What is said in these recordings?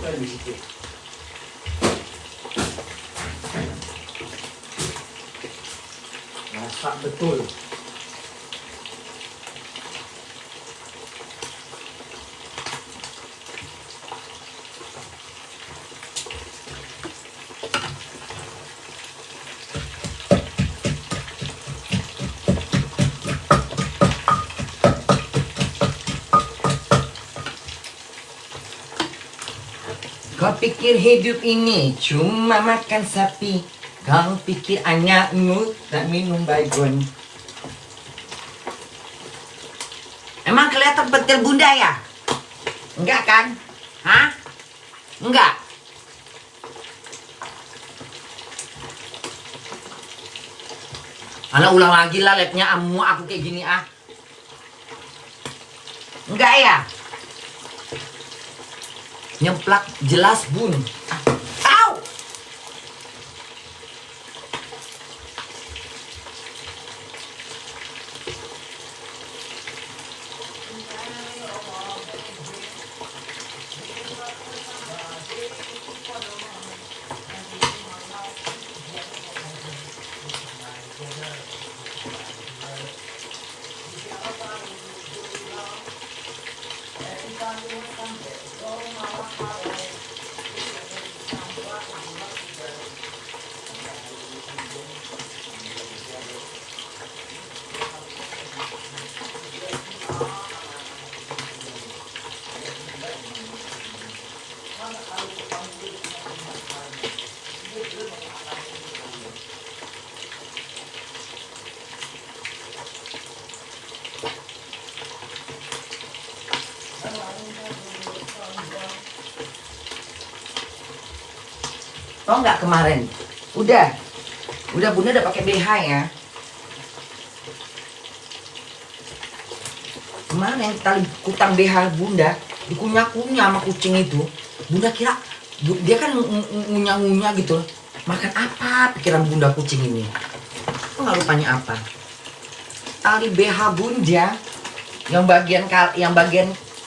kan di situ. Masak betul. Kau pikir hidup ini cuma makan sapi? Kau pikir anakmu tak minum baygon? Emang kelihatan pentil bunda ya? Enggak kan? Hah? Enggak? Anak ulang lagi lah labnya amu aku kayak gini ah. Enggak ya? Nyemplak jelas bun. Au! Tau nggak kemarin? Udah bunda udah pakai BH ya. Kemarin tali kutang BH bunda dikunyah-kunyah sama kucing itu. Bunda kira dia kan ngunyah-ngunyah gitu. Makan apa pikiran bunda kucing ini? Kok nggak rupanya apa? Tali BH bunda yang bagian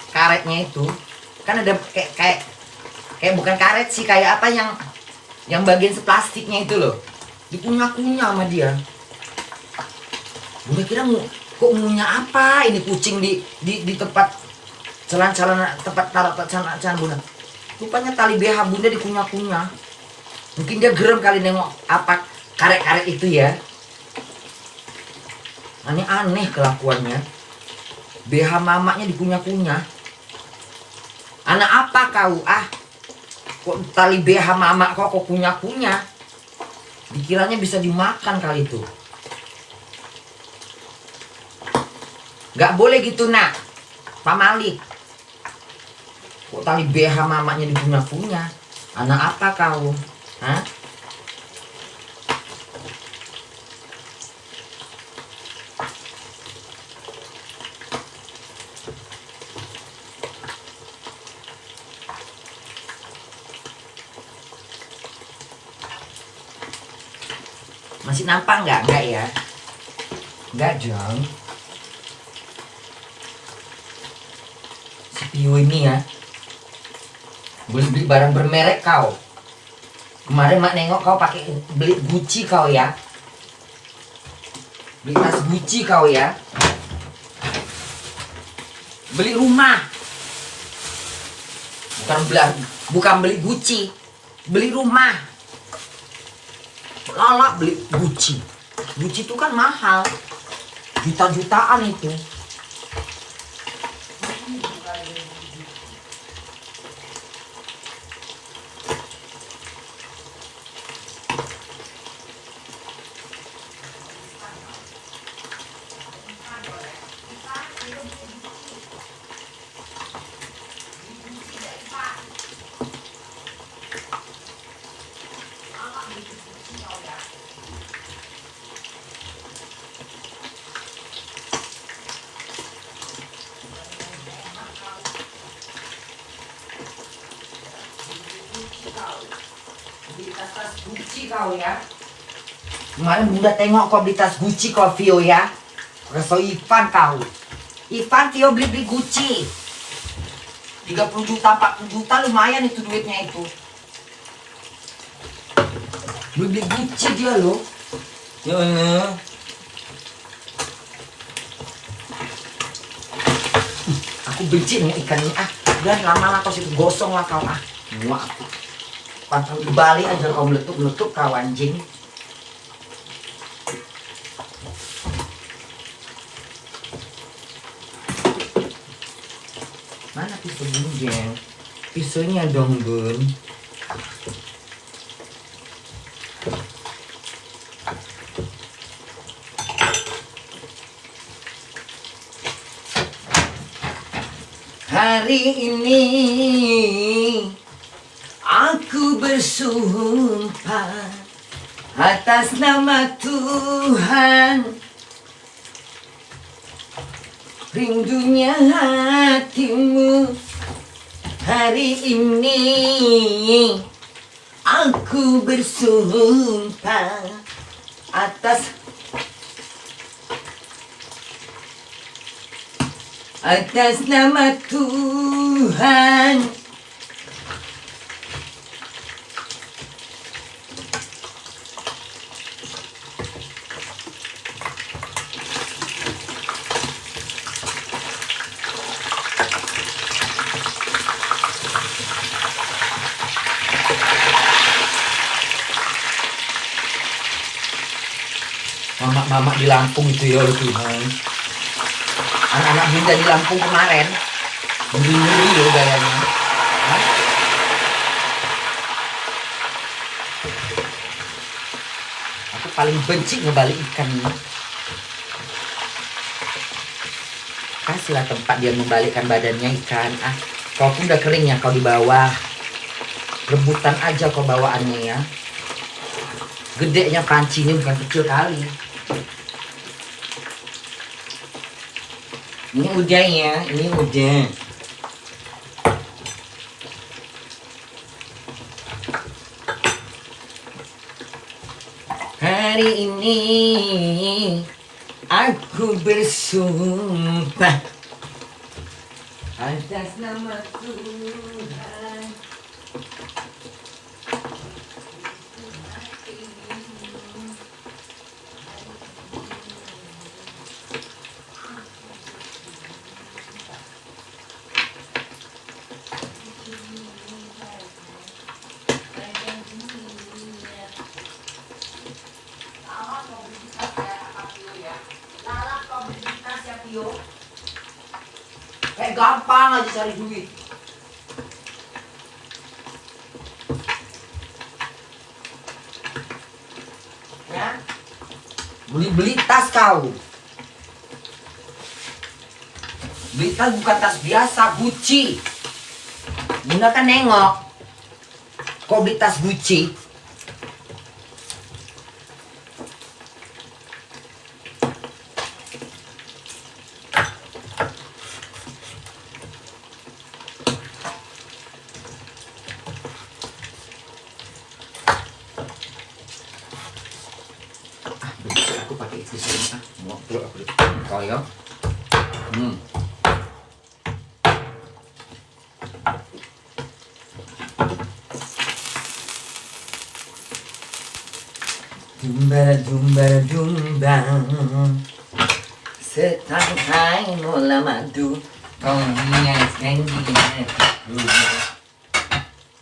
karetnya itu kan ada kayak bukan karet sih, kayak apa yang bagian plastiknya itu loh, dikunyah-kunyah sama dia. Bunda kira kok ngunyah apa ini kucing di tempat celana tempat taruh celana bunda. Rupanya tali BH bunda dikunyah-kunyah. Mungkin dia gerem kali nengok apa karet-karet itu ya. Aneh-aneh kelakuannya. BH mamaknya dikunyah-kunyah. Anak apa kau ah? Kok tali BH mama kok kunyah-kunyah? Dikiranya bisa dimakan kali itu. Gak boleh gitu nak, Pak Malik. Kok tali BH mamanya dikunyah-kunyah? Anak apa kau? Hah? Masih nampak nggak? Nggak ya? Nggak dong. Si Pio ini ya, beli barang bermerek kau. Kemarin mak nengok kau pakai beli Gucci kau ya. Beli tas Gucci kau ya. Beli rumah. Bukan beli Gucci. Beli rumah. Lala beli Gucci. Gucci itu kan mahal. Juta-jutaan itu. Beli tas Gucci kau ya. Kemarin bunda tengok kau beli tas Gucci kau Vio ya. Reso Ivan kau. Ivan Vio beli Gucci. 30 juta, 40 juta lumayan itu duitnya itu. Beli Gucci dia loh. Ya Allah. Aku benci nih ikannya. Dan lama-lama kau situ gosong lah kau muak aku. Pantang di Bali aja kau meletup kau anjing. Mana pisau bunjeng? Pisaunya dong bun. Hari ini aku bersumpah atas nama Tuhan, rindunya hatimu. Hari ini aku bersumpah atas nama Tuhan. Mama di Lampung itu ya Tuhan. Anak-anak Bunda di Lampung kemarin ngeri loh gayanya. Aku paling benci ngebalik ikan ini. Kasihlah tempat dia membalikkan badannya ikan. Kau pun udah kering ya kau di bawah. Rebutan aja kau bawaannya ya. Gedenya pancinya bukan kecil kali. Ini udah ya, ini udah. Hari ini aku bersumpah atas nama Tuhan. Gampang aja cari duit. Ya, beli tas kau. Beli tas bukan tas biasa, Gucci. Bunda kan nengok. Kau beli tas Gucci. Aku pakai itu sini mau peluk aku kau ya. Dumba setangkai mula madu kau niat janjinya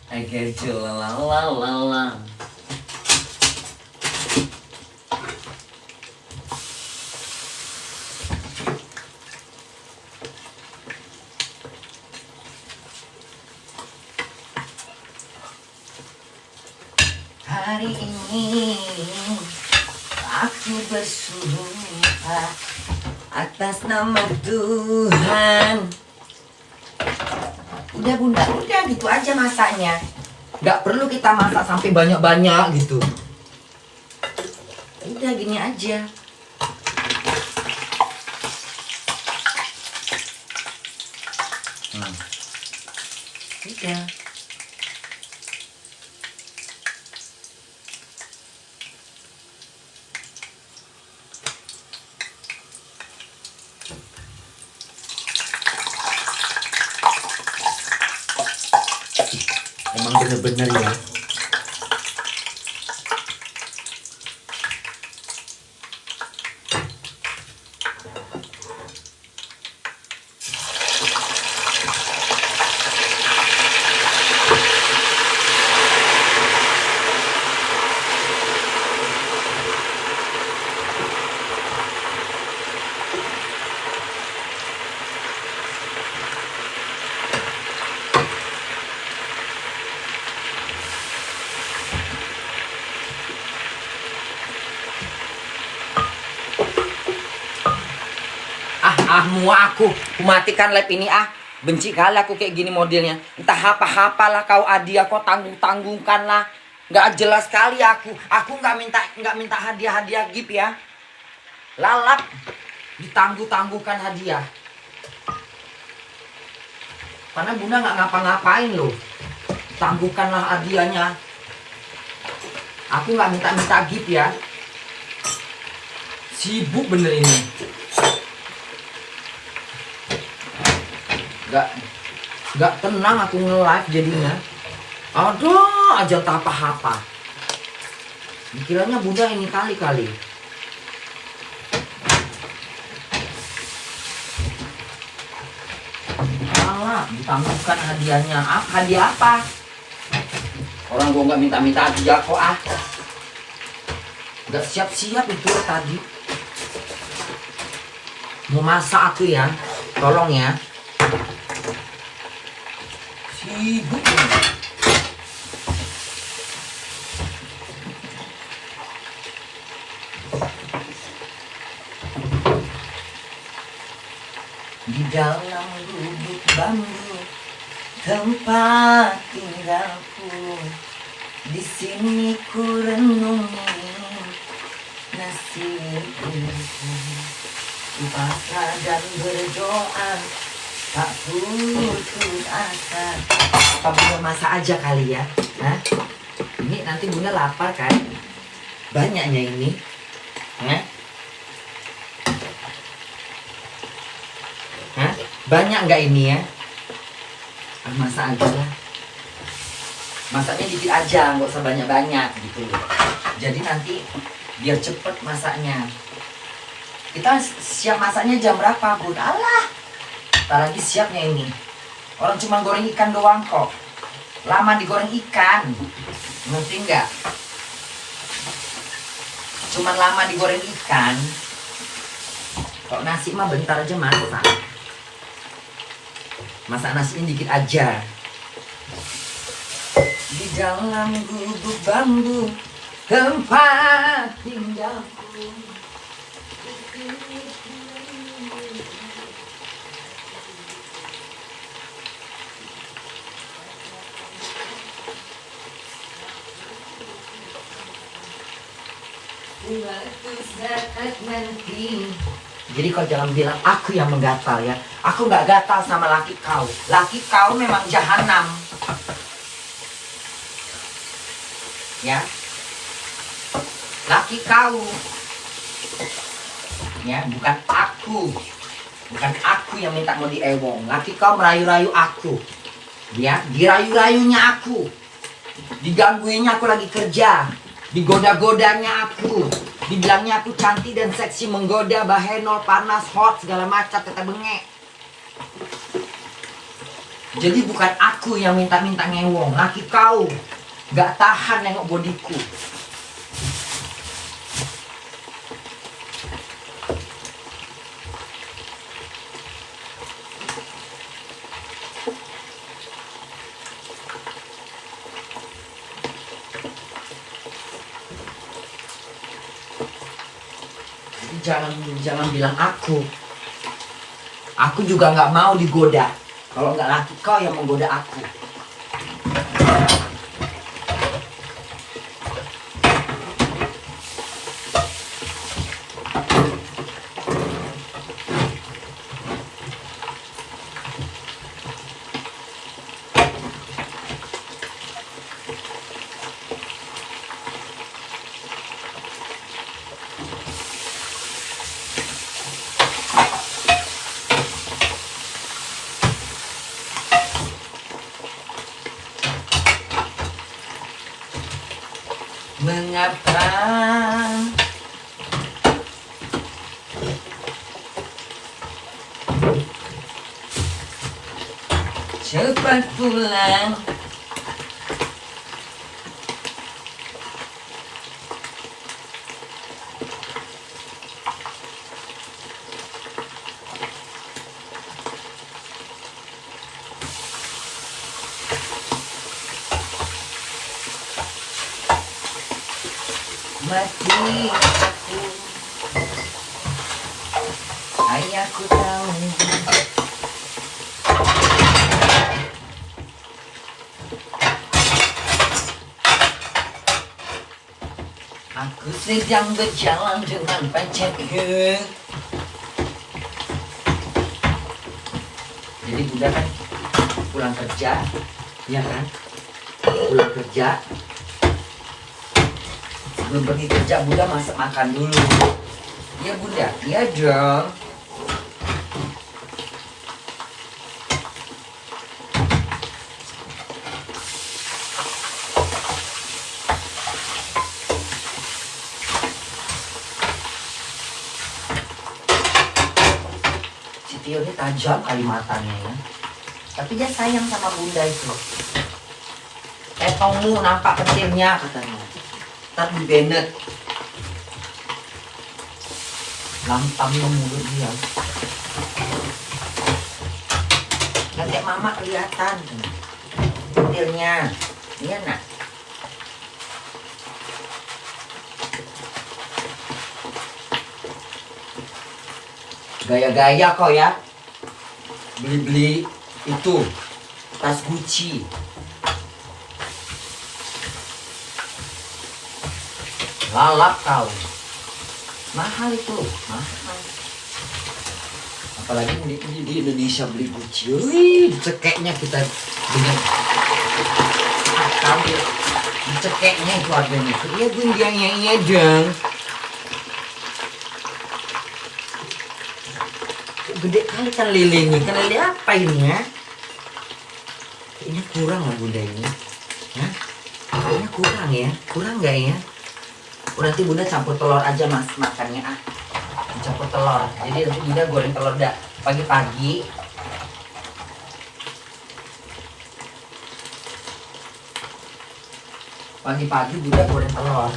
agar jualalala. Hari ini aku bersumpah atas nama Tuhan. Udah Bunda, udah gitu aja masaknya. Gak perlu kita masak sampai banyak-banyak gitu. Udah gini aja. Udah. emang bener-bener ya. Aku matikan lab ini benci kali aku kayak gini modelnya. Entah apa-apalah kau Adia, kau tanggung-tanggungkan lah. Nggak jelas sekali aku nggak minta hadiah gift ya. Lalap ditangguh-tangguhkan hadiah. Karena bunda nggak ngapa-ngapain loh. Tangguhkanlah hadiahnya. Aku nggak minta gift ya. Sibuk bener ini. Gak tenang aku nge-live jadinya. Aduh, aja tak apa-apa. Kiranya bunda ini kali-kali. Alah, ditangguhkan hadiahnya. Hadiah apa? Orang gua nggak minta-minta hadiah kok Gak siap-siap itu tadi. Mau masak aku ya. Tolong ya. Sibuk di dalam gubuk bambu tempat tinggalku, di sini ku renungi nasibku, ku pasrah dan berdoa tak putus asa. Apa bunda masak aja kali ya? Hah? Ini nanti bunda lapar kan? Banyaknya ini. Hah? Hah? Banyak nggak ini ya? Masak aja lah. Masaknya dikit aja, nggak usah banyak-banyak gitu loh. Jadi nanti biar cepet masaknya. Kita siap masaknya jam berapa bun? Alah, tak lagi siapnya ini. Orang cuma goreng ikan doang kok. Lama digoreng ikan. Ngerti nggak? Cuman lama digoreng ikan. Kok nasi mah bentar aja masak. Masak nasinya dikit aja. Di dalam gubuk bambu tempat tinggalku. Suatu saat nanti. Jadi kau jangan bilang aku yang menggatal ya. Aku nggak gatal sama laki kau. Laki kau memang jahanam. Ya. Laki kau. Ya, bukan aku. Bukan aku yang minta mau diewong. Laki kau merayu-rayu aku. Ya, dirayu-rayunya aku. Digangguinnya aku lagi kerja. Digoda-godanya aku. Dibilangnya aku cantik dan seksi, menggoda, bahenol, panas, hot, segala macam, kata bengek. Jadi bukan aku yang minta-minta ngewong. Laki kau gak tahan nengok bodiku. Jangan bilang aku. Aku juga nggak mau digoda. Kalau nggak laki kau yang menggoda aku. Mengapa cepat pulang? Mati aku, ayahku tahu. Aku sedang berjalan dengan pacarku. Jadi Bunda kan pulang kerja, ya kan? Pulang kerja. Sebelum pergi kerja Bunda masak makan dulu. Iya Bunda, iya dong. Si Tio ini tajam kali matanya ya. Tapi dia sayang sama Bunda itu. Tongmu nampak petirnya katanya. Ntar di Bennett. Lantang mulut dia. Nanti mama kelihatan petirnya. Iya nak. Gaya-gaya kok ya. Beli-beli itu tas Gucci. Lalap kau. Mahal itu, mahal. Apalagi di Indonesia beli Gucci. Wih, dicekeknya kita dengan akal ya. Dicekeknya itu harganya. Iya gundiangnya iya dong. Gede kali kan lilingnya. Kan lele apa ini ya? Kayaknya kurang lah Bunda ini. Ya? Kayaknya kurang ya. Kurang nggak ya? Oh, nanti Bunda campur telur aja mas makannya ah. Campur telur. Jadi nanti Bunda goreng telur dah pagi-pagi. Pagi-pagi Bunda goreng telur.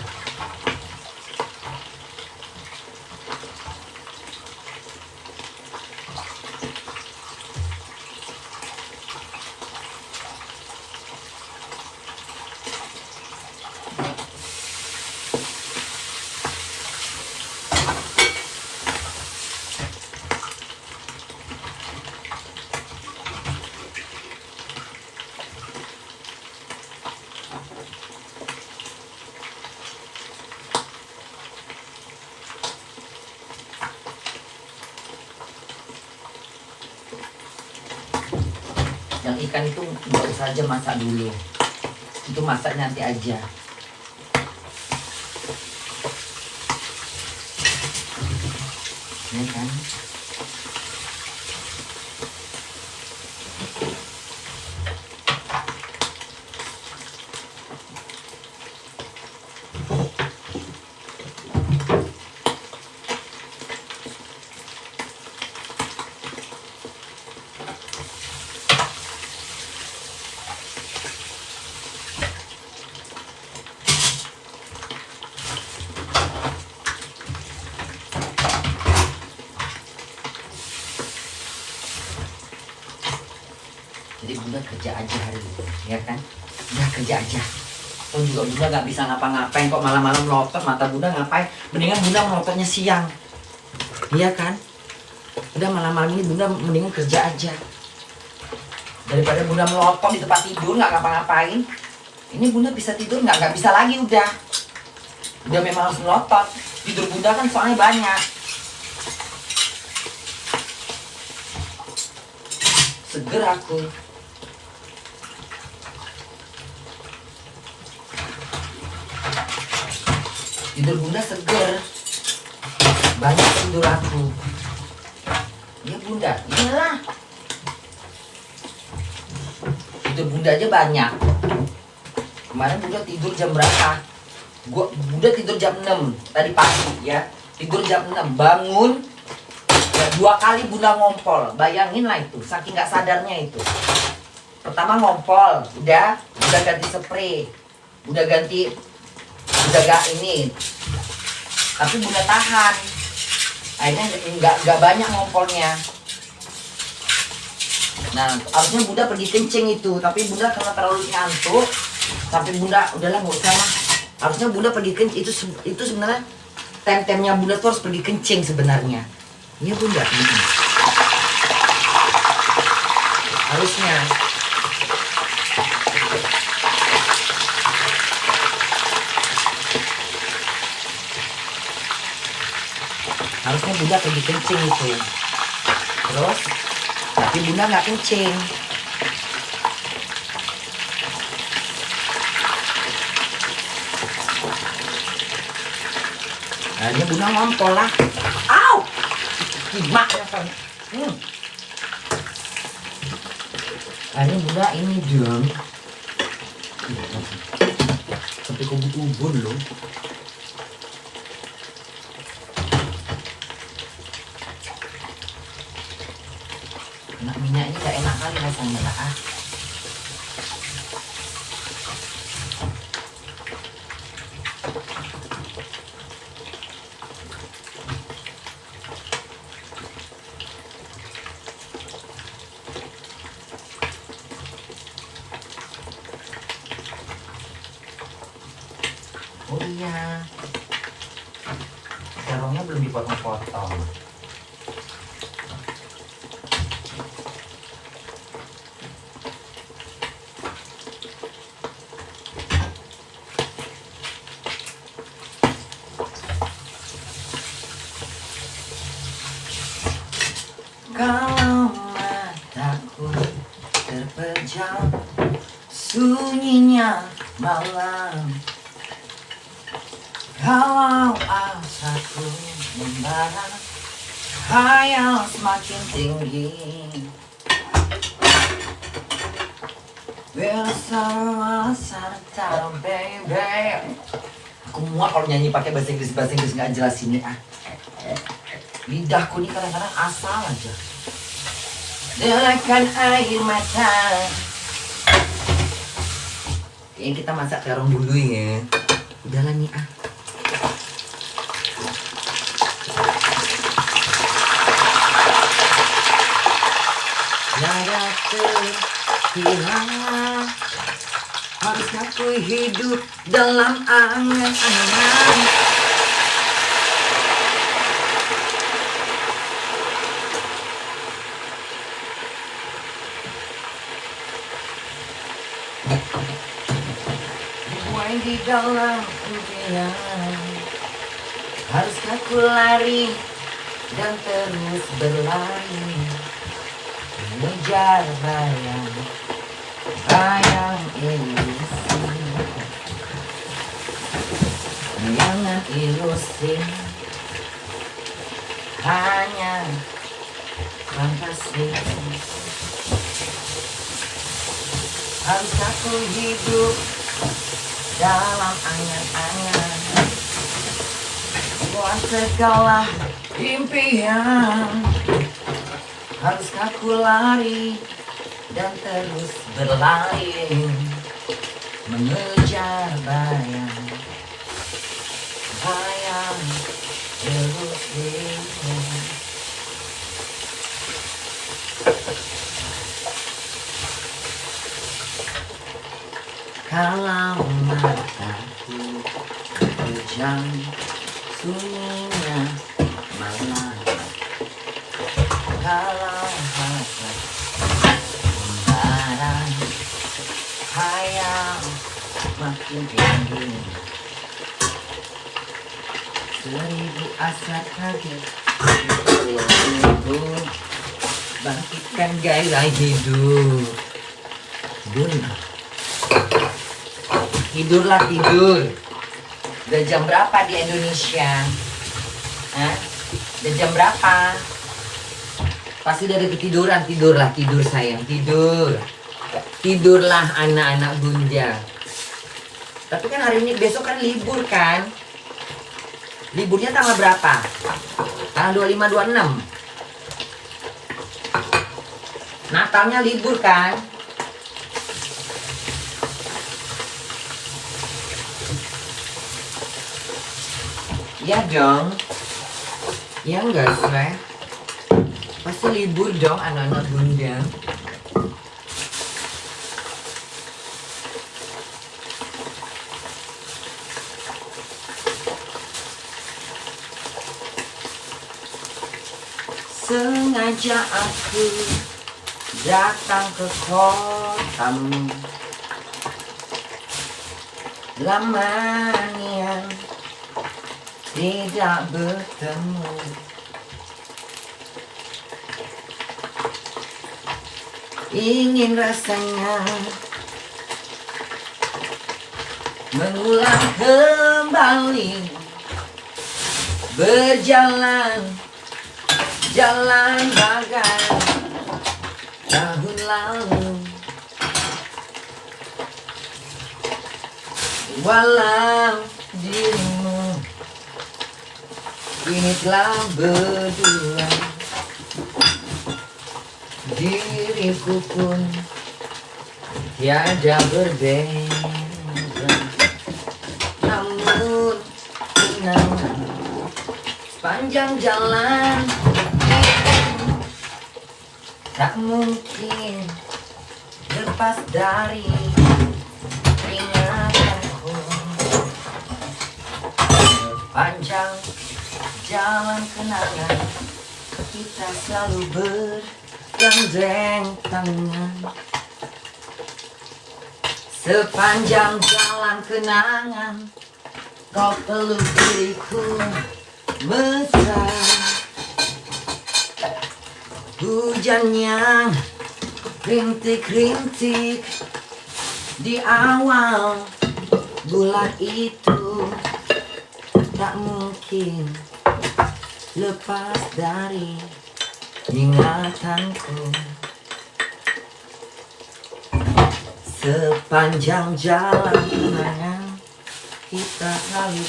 Yang ikan itu nggak usah aja masak dulu. Itu masak nanti aja. Ya kan? Jadi Bunda kerja aja hari ini, ya kan? Udah kerja aja. Toh juga Bunda nggak bisa ngapa-ngapain kok malam-malam melotot mata Bunda ngapain? Mendingan Bunda melototnya siang, iya kan? Udah malam-malam ini Bunda mendingan kerja aja. Daripada Bunda melotot di tempat tidur nggak ngapa-ngapain. Ini Bunda bisa tidur nggak bisa lagi udah. Udah memang harus melotot. Tidur Bunda kan soalnya banyak. Seger aku. Tidur Bunda seger. Banyak tidur aku. Iya Bunda, iyalah. Tidur Bunda aja banyak. Kemarin Bunda tidur jam berapa? Bunda tidur jam 6 tadi pagi ya. Tidur jam 6, bangun ya, 2 kali Bunda ngompol. Bayangin lah itu, saking gak sadarnya itu. Pertama ngompol, udah ganti spray, udah gak ini. Tapi Bunda tahan. Akhirnya nggak banyak ngompolnya. Nah, harusnya Bunda pergi kencing itu, tapi Bunda karena terlalu ngantuk, sampai Bunda udahlah nggak usah lah. Harusnya Bunda pergi kencing itu sebenarnya tem-temnya Bunda tuh harus pergi kencing sebenarnya. Iya Bunda. Harusnya. Harusnya Bunda pergi kencing itu. Terus, tapi Bunda nggak kencing. Akhirnya Bunda ngompol lah. Au! Gimana ya kan? Akhirnya Bunda ini dong. Sampai kubur-kubur loh. Minyaknya gak enak kali rasanya lah. Oh iya, terongnya belum dipotong-potong. Kalau mataku terpejam sunyinya malam, kalau asaku membara, khayal semakin tinggi. Bersama baby. Aku muak kalau nyanyi pakai bahasa Inggris nggak jelas ini ah. Lidahku ini kadang-kadang asal aja. Derakan air mata. Kayaknya kita masak terong dulu ya. Udahlah nih ah. Nada terhilang, haruskah ku hidup dalam angan-angan. Dibuai di dalam impian, haruskah ku lari dan terus berlari, mengejar bayang ilusi, bayangan ilusi, hanya fantasi. Haruskah ku hidup dalam angan-angan, buat segala impian. Haruskah ku lari dan terus berlari, mengejar bayang ilusi. Kalau mataku terpejam sunyinya malam, kalau hati membara, khayal makin tinggi. 1000 asa kaget, 1000 bangkitkan gairah hidup. Bun, tidurlah tidur. Udah jam berapa di Indonesia? Hah? Udah jam berapa? Pasti udah ada ketiduran. Tidurlah, tidur sayang, tidur. Tidurlah anak-anak Bunda. Tapi kan hari ini besok kan libur kan. Liburnya tanggal berapa? Tanggal 25 26. Natalnya libur kan? Ya dong. Ya enggak sih. Pasti libur dong anak-anak bunda. Sengaja aku datang ke kotamu, lamanya tidak bertemu. Ingin rasanya mengulang kembali, berjalan jalan bagai tahun lalu. Walau dirimu kini telah berdua, diriku pun tiada berbeda. Namun kenangan sepanjang jalan tak mungkin lepas dari ingatanku. Sepanjang jalan kenangan kita selalu bergandeng tangan. Sepanjang jalan kenangan kau peluk diriku mesra. Hujan yang rintik-rintik di awal bulan itu tak mungkin lepas dari ingatanku. Sepanjang jalan kenangan kita selalu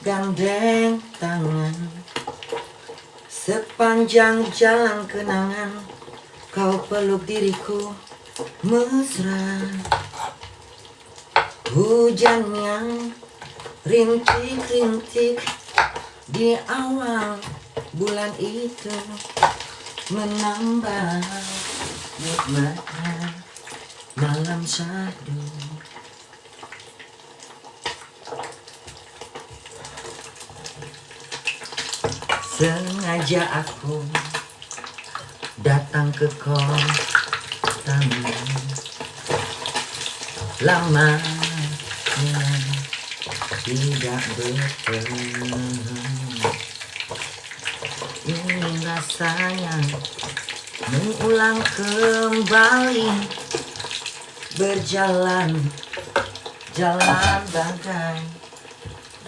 bergandeng tangan. Sepanjang jalan kenangan kau peluk diriku mesra. Hujan yang rintik-rintik di awal bulan itu menambah nikmatnya malam syahdu. Sengaja aku datang ke kotamu, lamanya tidak bertemu. Ingin rasanya mengulang kembali, berjalan jalan bagai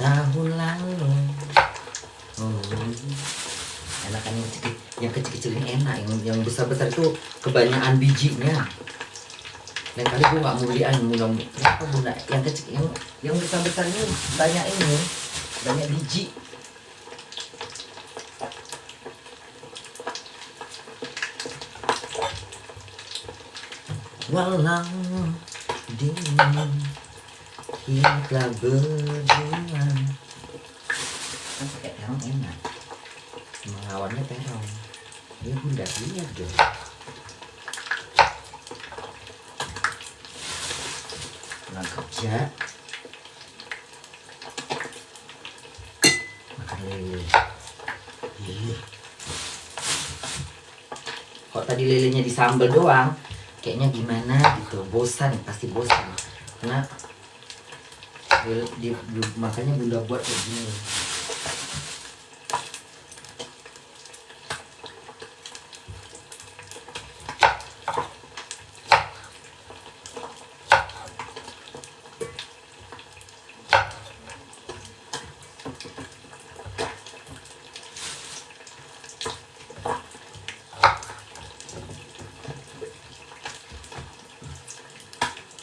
tahun lalu. Enak kan yang kecil-kecil ini enak, yang besar-besar itu kebanyakan bijinya. Lain kali gue nggak mau belian, kenapa bunda? Yang kecil, yang besar-besar ini banyak biji. Walau dingin kita berdua, kan pakai terong enak, melawannya terong. Ya bunda lihat dong. Pulang kerja makan lele. Kok tadi lelenya disambal doang, kayaknya gimana gitu, bosan, pasti bosan. Karena makanya bunda buat kayak gini.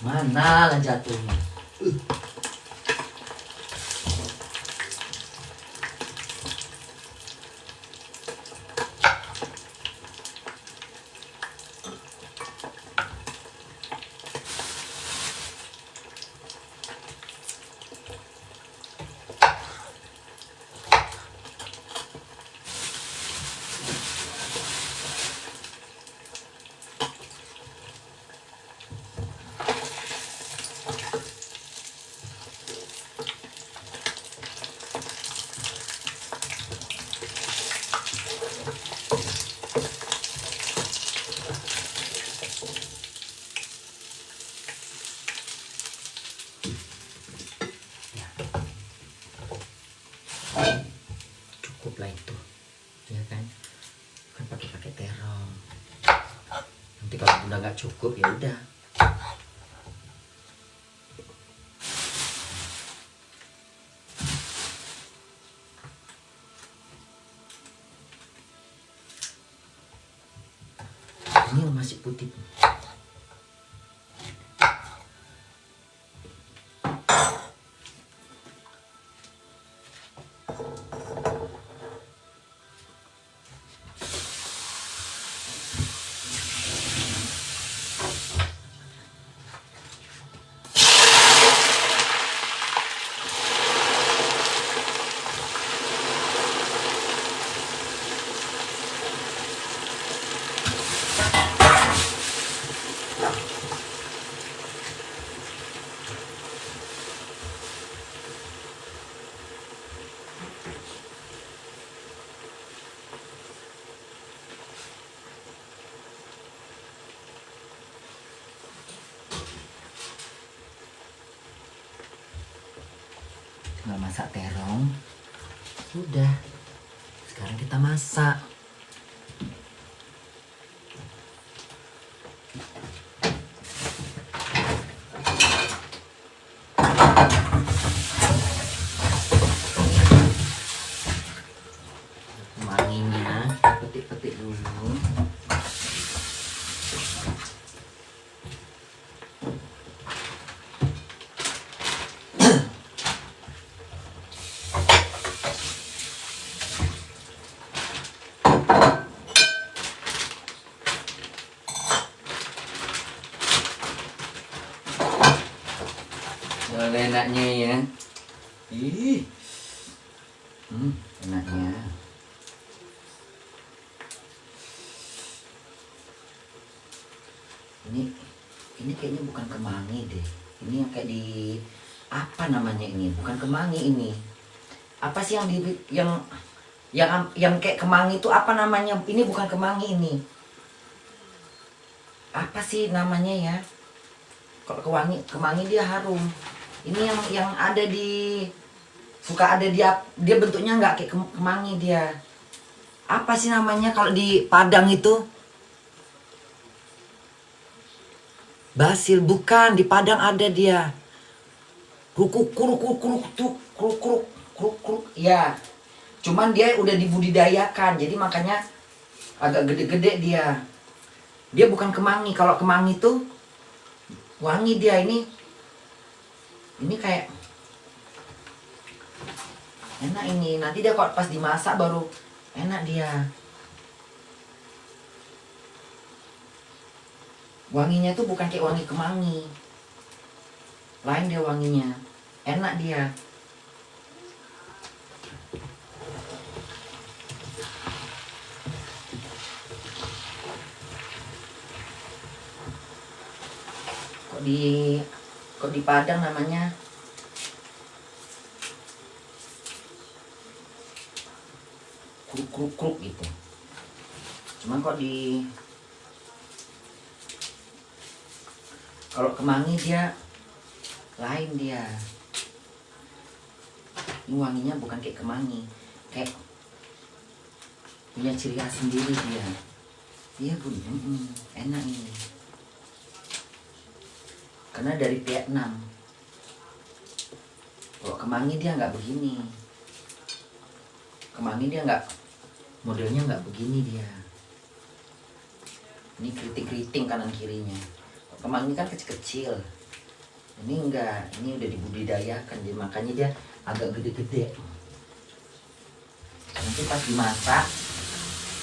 Mana lah jatuhnya. Cukup lah itu, ya kan pakai terong. Nanti kalau udah nggak cukup ya udah. Ini masih putih. Tinggal masak terong. Sudah. Sekarang kita masak. Kemanginya petik-petik dulu. Boleh enaknya ya. Ih. Enaknya. Ini kayaknya bukan kemangi deh. Ini yang kayak di apa namanya ini? Bukan kemangi ini. Apa sih yang yang kayak kemangi itu apa namanya? Ini bukan kemangi ini. Apa sih namanya ya? Kalau kemangi dia harum. Ini yang ada di suka ada dia bentuknya nggak kayak kemangi dia. Apa sih namanya kalau di Padang itu? Basil, bukan, di Padang ada dia. Kruk ya. Cuman dia udah dibudidayakan, jadi makanya agak gede-gede dia. Dia bukan kemangi. Kalau kemangi tuh wangi dia. Ini kayak enak ini. Nanti dia kalau pas dimasak baru enak dia. Wanginya tuh bukan kayak wangi kemangi. Lain dia wanginya. Enak dia. Kok di Padang namanya kruk gitu. Cuman kalau kemangi dia lain dia. Ini wanginya bukan kayak kemangi, kayak punya ciri khas sendiri dia. Iya bun, enak ini. Karena dari Vietnam. Kalau kemangi dia nggak begini. Kemangi dia nggak, modelnya nggak begini dia. Ini keriting-keriting kanan kirinya. Kemangi kan kecil-kecil. Ini enggak, ini udah dibudidayakan, jadi makanya dia agak gede-gede. Nanti pas dimasak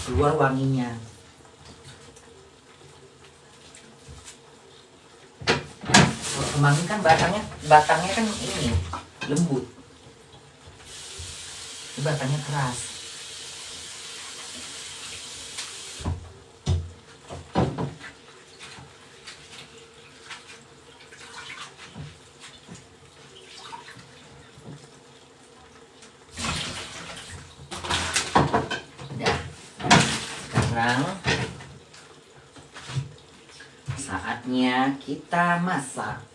keluar wanginya. Kalau kemangi kan batangnya kan ini lembut. Ini batangnya keras. Sekarang saatnya kita masak.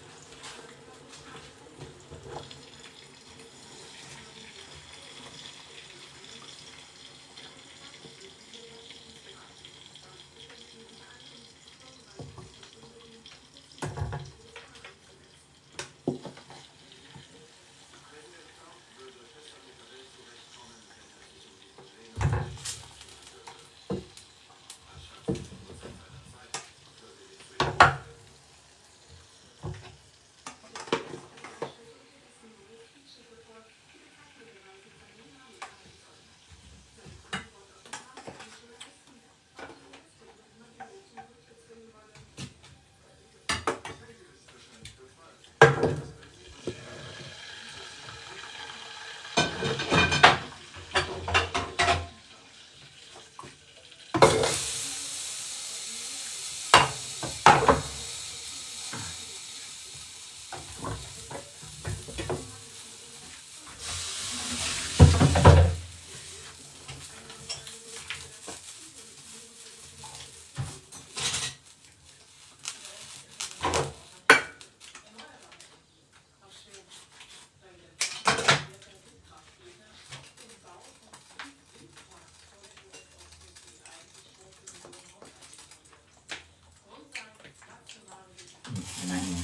Enaknya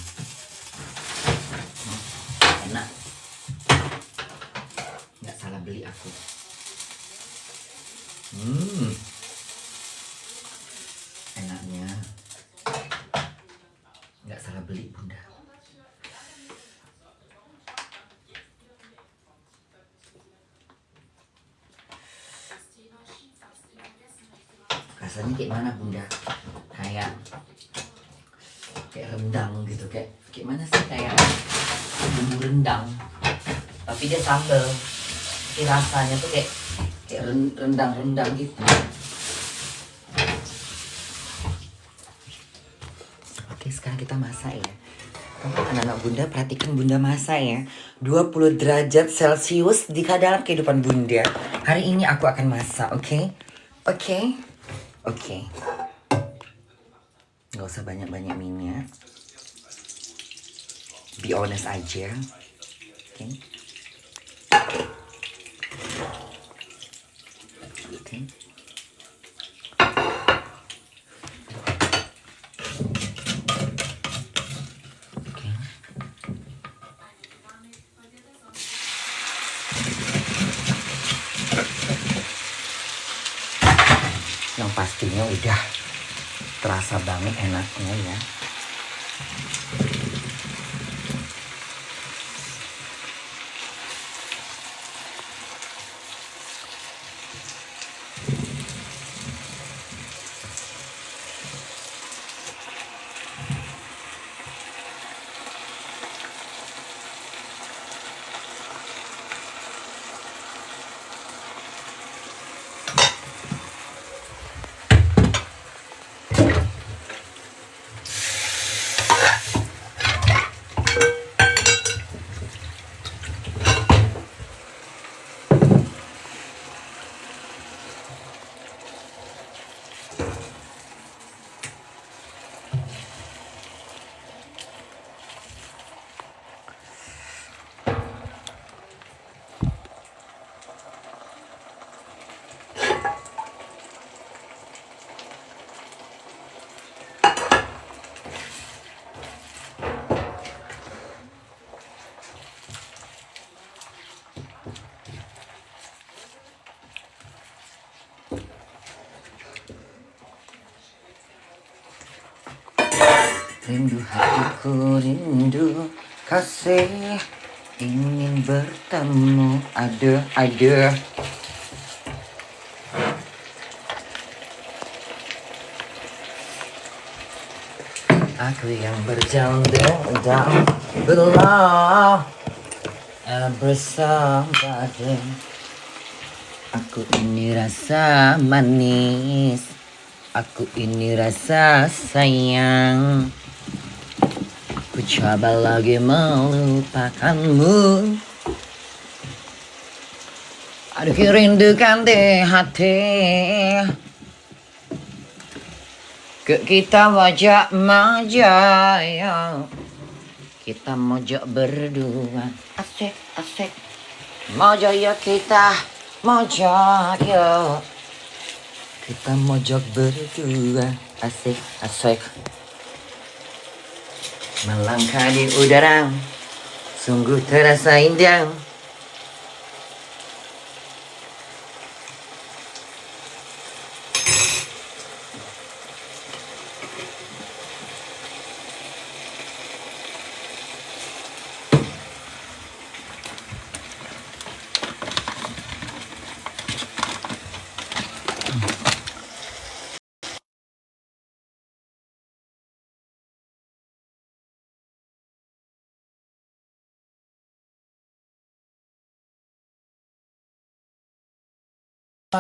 enak, nggak salah beli aku. Enaknya nggak salah beli bunda. Rasanya kayak mana bunda? Kayak rendang gitu, kayak mana sih, kayak bumbu rendang tapi dia sambal. Tapi rasanya tuh kayak rendang gitu. Oke, sekarang kita masak ya. Anak-anak bunda, perhatikan bunda masak ya. 20 derajat Celcius di dalam kehidupan bunda. Hari ini aku akan masak, oke? Oke. Gak usah banyak-banyak minyak. Be honest aja. Oke. Yang pastinya udah terasa banget enaknya ya. Rindu hatiku rindu kasih, ingin bertemu. Ada. Aku yang berjanda belum bersama dia. Aku ini rasa manis, aku ini rasa sayang. Ku coba lagi melupakanmu. Aduh rindukan di hati. Kita manja ya. Kita mojok berdua. Asik. Mojok ya kita. Mojok ya. Kita mojok berdua. Asik. Melangkah di udara, sungguh terasa indah.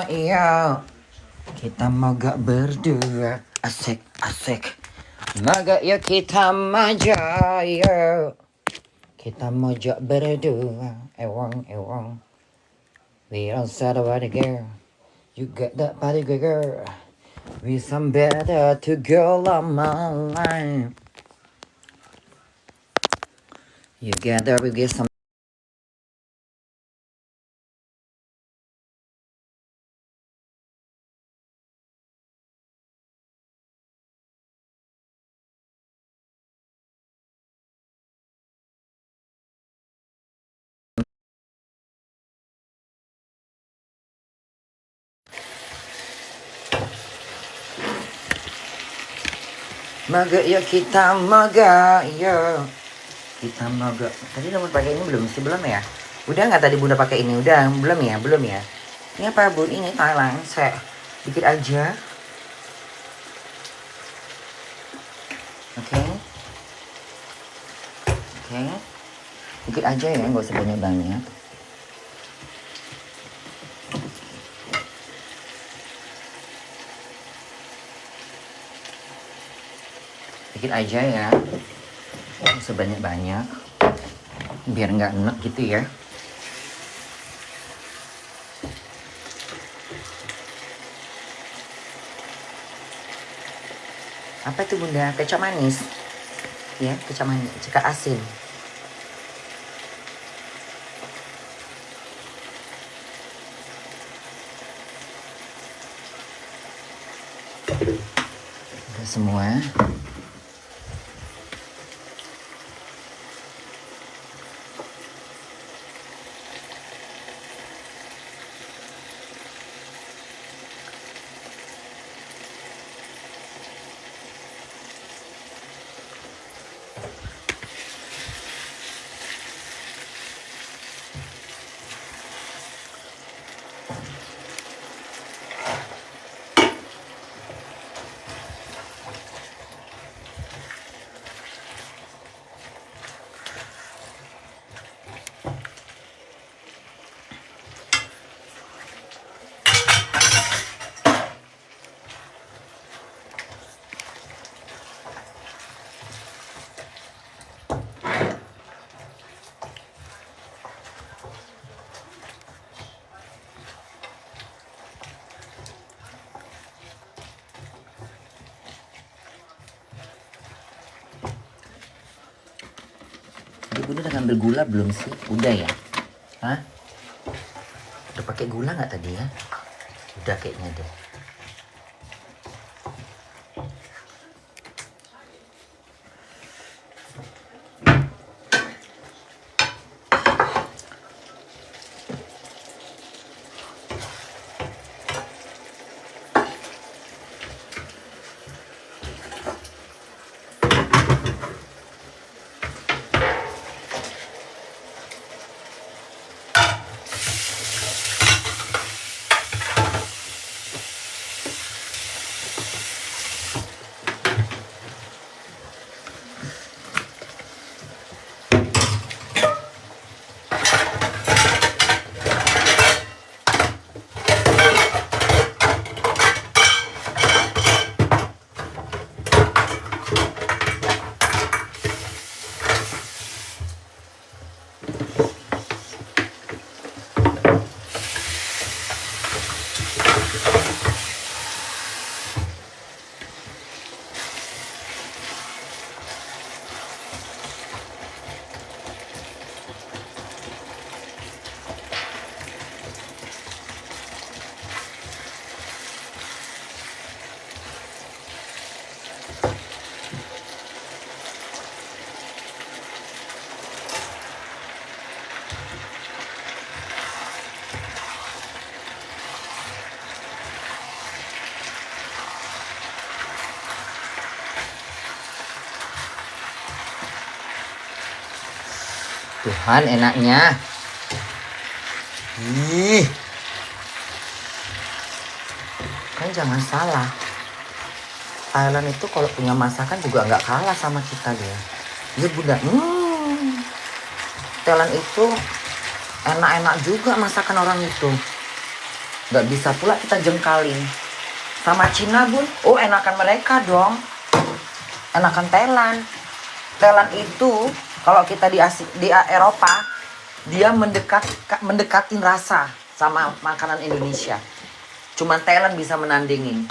Iya, kita mogok berdua. Asik. Mogok yuk kita manja yuk. Kita mojok berdua. Ewang. We don't settle about the girl. You got that body girl. We some better to go on my line. You gather we get some. Mogok yuk kita mogok yuk. Kita mogok. Tadi kamu pakai ini belum sih? Belum ya? Udah nggak tadi bunda pakai ini? Udah belum ya? Ini apa bu? Ini Thailand. Saya dikit aja. Oke. Dikit aja ya, nggak usah banyak. Dikit aja ya. Sebanyak-banyak biar nggak enek gitu ya. Apa itu bunda? Kecap manis ya, kecap manis, kecap asin. Udah semua. Bunda udah ngambil gula belum sih? Udah ya? Hah? Udah pakai gula nggak tadi ya? Udah kayaknya deh. Tuhan enaknya. Ih. Kan jangan salah. Thailand itu kalau punya masakan juga nggak kalah sama kita dia. Dia Bunda. Thailand itu enak-enak juga masakan orang itu. Nggak bisa pula kita jengkalin. Sama Cina Bun. Oh enakan mereka dong. Enakan Thailand. Thailand itu kalau kita di Eropa, dia mendekatin rasa sama makanan Indonesia. Cuman Thailand bisa menandingin.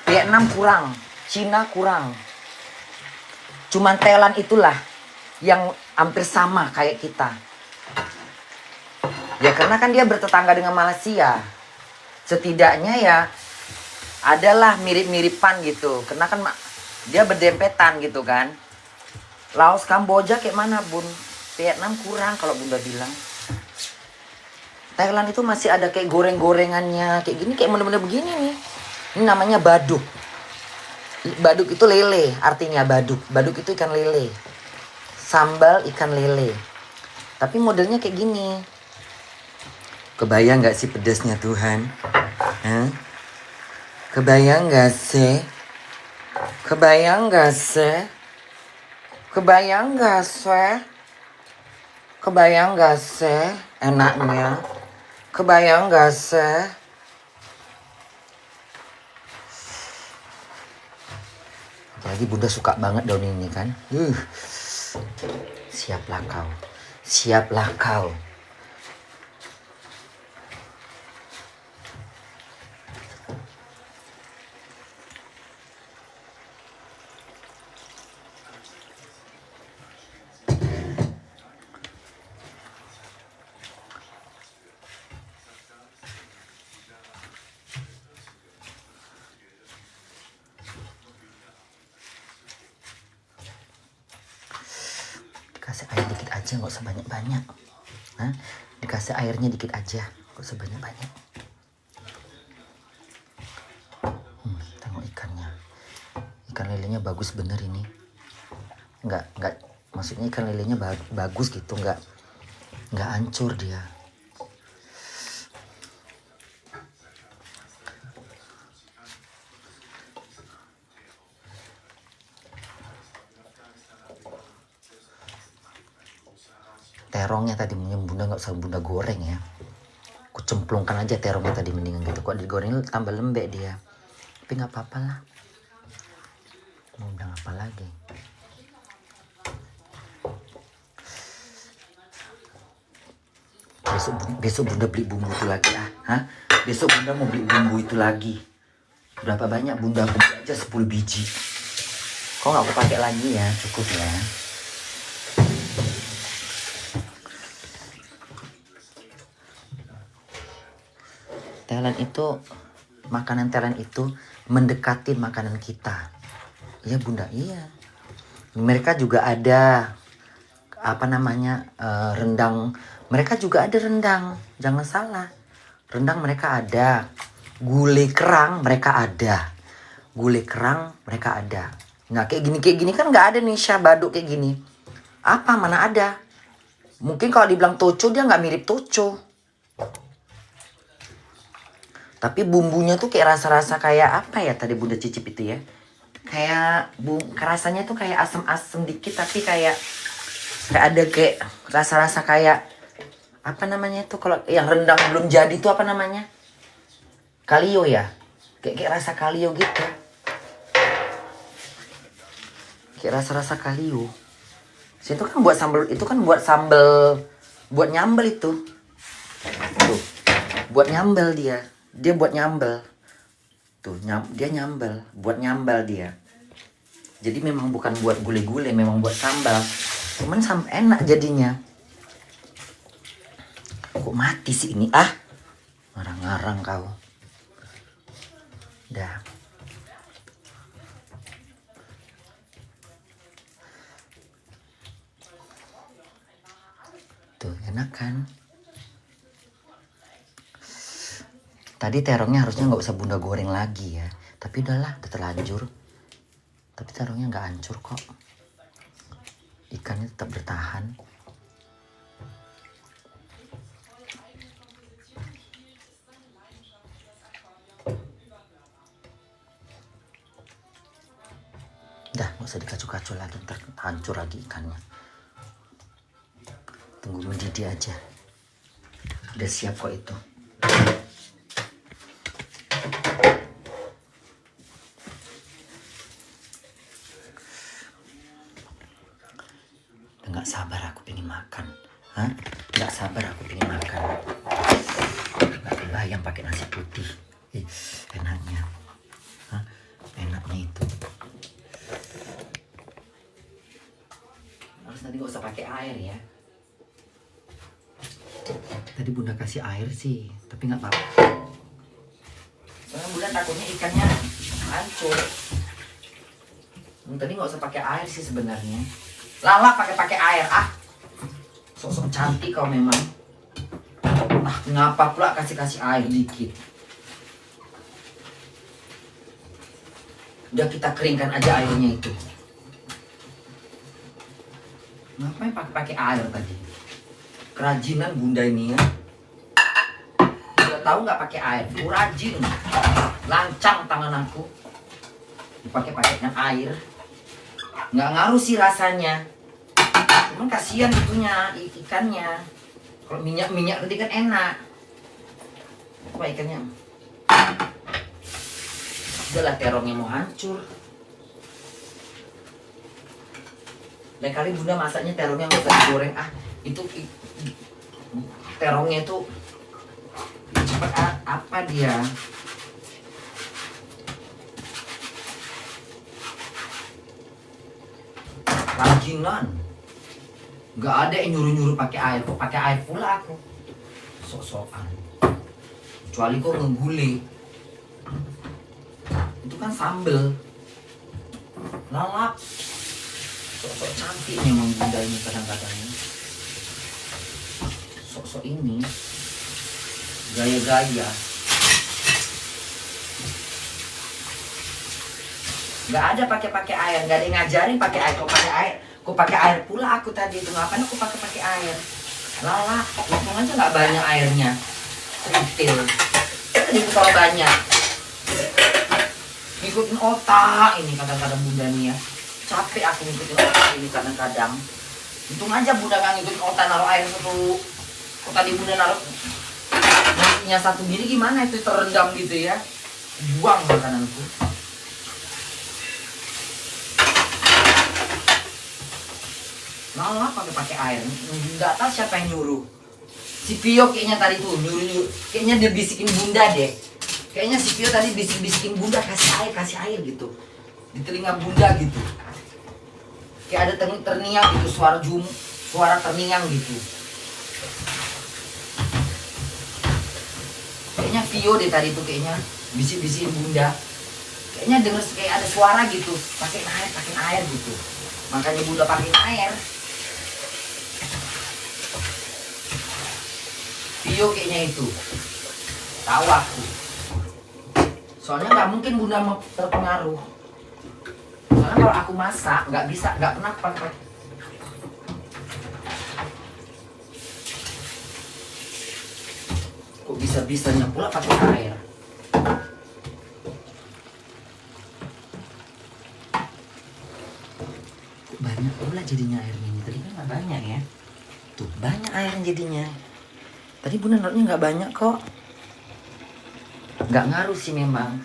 Vietnam kurang, Cina kurang. Cuman Thailand itulah yang hampir sama kayak kita. Ya karena kan dia bertetangga dengan Malaysia. Setidaknya ya adalah mirip-miripan gitu. Karena kan dia berdempetan gitu kan. Laos, Kamboja kayak mana Bun? Vietnam kurang kalau Bunda bilang. Thailand itu masih ada kayak goreng-gorengannya. Kayak gini, kayak bener-bener begini nih. Ini namanya baduk. Baduk itu lele, artinya baduk. Baduk itu ikan lele. Sambal ikan lele. Tapi modelnya kayak gini. Kebayang gak sih pedasnya Tuhan? Hah? Kebayang gak sih? Kebayang gak sih? Kebayang gak sih? Kebayang gak sih enaknya? Kebayang gak sih? Apalagi Bunda suka banget daun ini kan. Siaplah kau. Siaplah kau. Dikasih air dikit aja, nggak usah banyak-banyak. Hah? Dikasih airnya dikit aja, nggak usah banyak-banyak. Tengok ikannya. Ikan lelenya bagus bener ini. Nggak, maksudnya ikan lelenya bagus gitu, nggak hancur dia. Terongnya tadi mending Bunda nggak usah Bunda goreng ya. Aku cemplungkan aja terongnya tadi mendingan gitu. Kok digoreng tambah lembek dia. Tapi nggak apa-apa lah. Mau bilang apa lagi? Besok Bunda beli bumbu itu lagi ah. Hah? Besok Bunda mau beli bumbu itu lagi. Berapa banyak Bunda? Aku beli aja 10 biji. Kok nggak aku pakai lagi ya? Cukup ya. Thailand itu, makanan Thailand itu mendekati makanan kita. Iya Bunda, iya. Mereka juga ada rendang. Mereka juga ada rendang, jangan salah. Rendang mereka ada. Gulai kerang mereka ada. Gulai kerang mereka ada. Nah kayak gini kan nggak ada nih baduk kayak gini. Apa mana ada? Mungkin kalau dibilang toco dia nggak mirip toco. Tapi bumbunya tuh kayak rasa-rasa kayak apa ya tadi Bunda cicip itu ya. Kayak rasanya tuh kayak asam-asam dikit tapi kayak ada kayak rasa-rasa kayak apa namanya itu kalau yang rendang belum jadi tuh apa namanya? Kalio ya. Kayak rasa kalio gitu. Kayak rasa-rasa kalio. Itu kan buat sambal, buat nyambel itu. Tuh. Buat nyambel dia. Dia buat nyambel. Tuh, dia nyambel, buat nyambal dia. Jadi memang bukan buat gule-gule, memang buat sambal. Cuman enak jadinya. Kok mati sih ini? Ah, ngarang-ngarang kau. Dah. Tuh, enak kan? Tadi terongnya harusnya nggak usah Bunda goreng lagi ya. Tapi udahlah, udah terlanjur. Tapi terongnya nggak hancur kok. Ikannya tetap bertahan. usah dikacau-kacau lagi, ntar hancur lagi ikannya. Tunggu mendidih aja. Udah siap kok itu. Nggak sabar aku pengen makan. Hah? Nggak sabar aku pengen makan. Nggak kebayang pakai nasi putih. Enaknya. Hah? Enaknya itu. Harus nanti nggak usah pakai air ya. Tadi Bunda kasih air sih, tapi nggak apa-apa. Soalnya Bunda takutnya ikannya hancur. Tadi nggak usah pakai air sih sebenarnya. Lala pakai air Sok-sok cantik kau memang. Kenapa pula kasih air dikit? Udah kita keringkan aja airnya itu. Ngapain pakai air tadi? Kerajinan Bunda ini ya. Udah tahu nggak pakai air? Aku rajin. Lancang tangan aku. Dipakai-pakaikan air. Nggak ngaruh sih rasanya. Cuman kasihan itunya, ikannya. Kalau minyak tadi kan enak. Apa ikannya? Udahlah, terongnya mau hancur. Lain kali Bunda masaknya terongnya nggak usah digoreng. Itu terongnya itu cepat apa dia? Rajinan. Nggak ada yang nyuruh-nyuruh pakai air. Kok pakai air pula aku? Sok-sokan. Kecuali kok ngegulai. Itu kan sambel. Lalap. Sok-sok cantik memang Bunda ini kadang-kadang. Sok-sok ini. Gaya-gaya. Nggak ada pakai air, nggak ada yang ngajarin pakai air. Kok pakai air pula aku tadi itu. Ngapain aku pakai air? Lala, untung aja nggak banyak airnya. Tritil. Tadi itu kalau banyak. Ngikutin otak ini kadang-kadang Bunda nih ya. Capek aku ngikutin otak ini kadang-kadang. Untung aja Bunda nggak ngikutin otak naruh air satu. Kok tadi Bunda naruh nasinya satu gini gimana itu terendam gitu ya. Buang makananku. Lala pakai air, nggak tahu siapa yang nyuruh. Si Pio kayaknya tadi tuh nyuruh, kayaknya dia bisikin Bunda deh. Kayaknya si Pio tadi bisikin Bunda kasih air gitu. Di telinga Bunda gitu. Kayak ada terngiang gitu, suara terngiang gitu. Kayaknya Pio deh tadi tuh kayaknya bisikin Bunda. Kayaknya denger kayak ada suara gitu, pakai air gitu. Makanya Bunda pakai air. Pio kayaknya itu. Tahu aku. Soalnya nggak mungkin Bunda mau terpengaruh. Soalnya kalau aku masak nggak pernah pakai. Kok bisa-bisanya pula pakai air? Kok banyak pula jadinya airnya ini? Tadi kan nggak banyak ya. Tuh banyak airnya jadinya. Tadi Bunda naruhnya nggak banyak kok. Nggak ngaruh sih memang.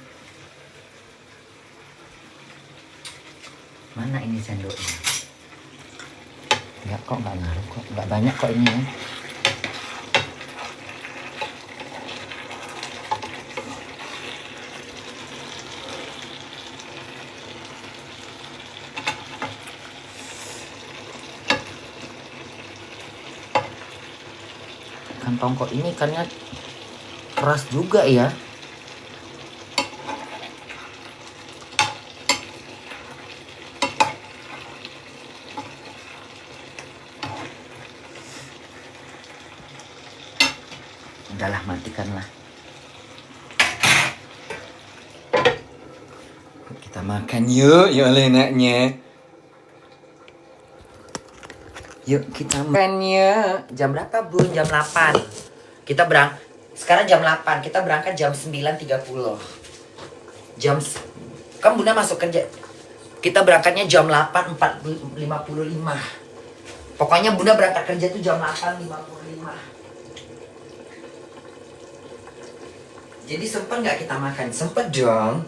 Mana ini sendoknya? Nggak ngaruh kok. Nggak banyak kok ini ya. Ikan tongkol ini ikannya keras juga ya. Udahlah, matikanlah. Kita makan yuk enaknya. Yuk kita makan ya. Jam berapa Bun? Jam 8. Sekarang jam 8. Kita berangkat jam 9.30. Kan Bunda masuk kerja. Kita berangkatnya jam 8.55. Pokoknya Bunda berangkat kerja tuh jam 8.55. Jadi sempet nggak kita makan? Sempet dong.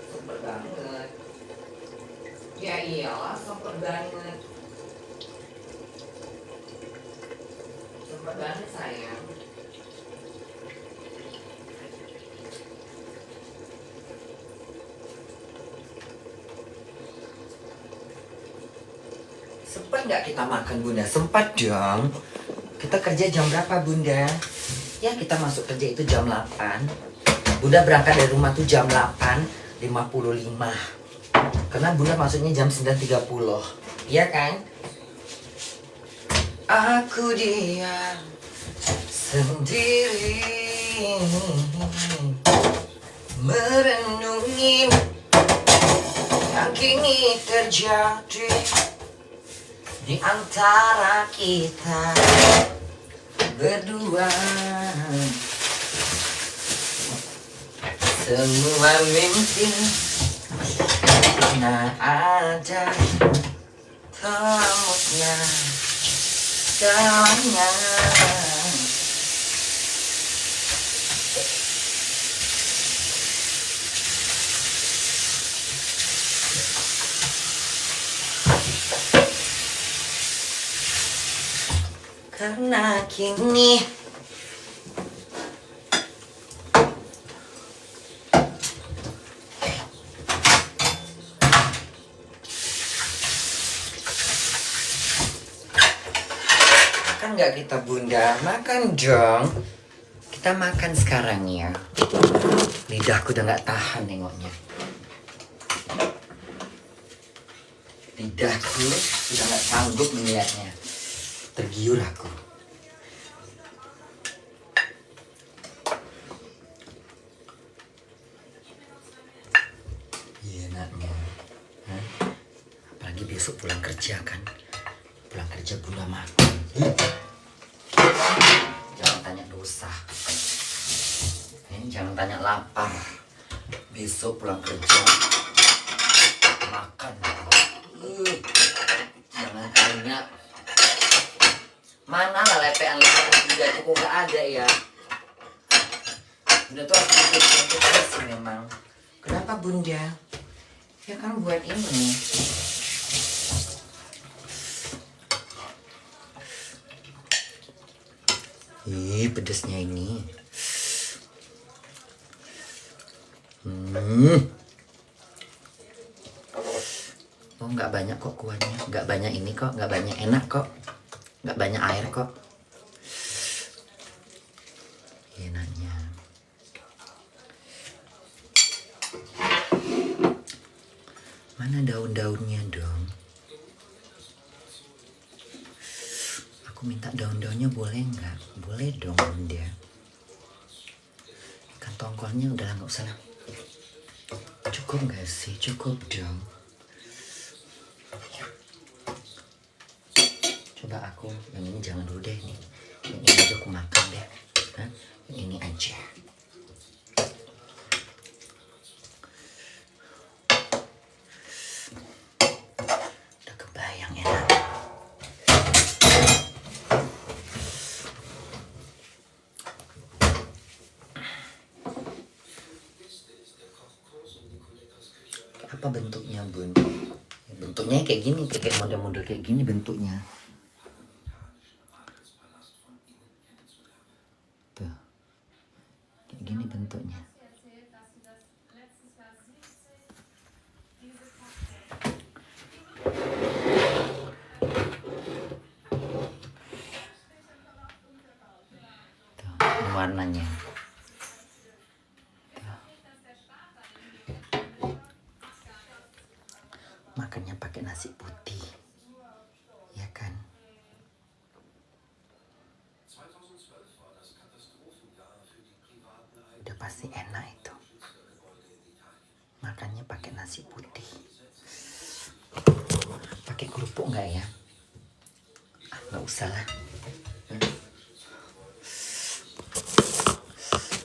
Sempet banget. Ya iyalah, sempet banget. Sempet banget sayang. Sempat nggak kita makan Bunda? Sempat dong. Kita kerja jam berapa Bunda? Ya kita masuk kerja itu jam 8. Bunda berangkat dari rumah tuh jam 8.55. Karena Bunda masuknya jam 9.30. Iya kan? Aku diam sendiri merenungi yang kini terjadi di antara kita berdua. Semua mimpi pernah ada, telah musnah segalanya. Karena kini makan nggak kita Bunda? Makan dong. Kita makan sekarang ya. Lidahku udah nggak tahan nengoknya. Lidahku udah nggak sanggup melihatnya. Tergiur aku. Iya enaknya. Apalagi besok pulang kerja kan. Pulang kerja Bunda makan. Jangan tanya dosa. Jangan tanya lapar. Besok pulang kerja makan. Jangan tanya. Mana lah lepean Bunda itu kok gak ada ya. Bunda tuh harus bikin terus memang. Kenapa Bunda? Ya kan buat ini. Ih, pedesnya ini. Oh, nggak banyak kok kuahnya. Nggak banyak ini kok. Nggak banyak enak kok. Nggak banyak air kok. Enaknya. Mana daun-daunnya dong? Aku minta daun-daunnya boleh nggak? Boleh dong Bunda. Ikan tongkolnya udah nggak usah. Cukup nggak sih? Cukup dong. Coba aku yang ini jangan dulu deh nih. Yang ini aja aku makan deh. Hah? Yang ini aja. Udah kebayang enak. Apa bentuknya Bun? Ya, bentuknya kayak gini, kayak model-model kayak gini bentuknya. Tuh. Kayak gini bentuknya. Tuh, ini warnanya. Makannya pakai nasi putih, ya kan? Udah pasti enak itu. Makannya pakai nasi putih. Pakai kerupuk nggak ya? Nggak usah lah.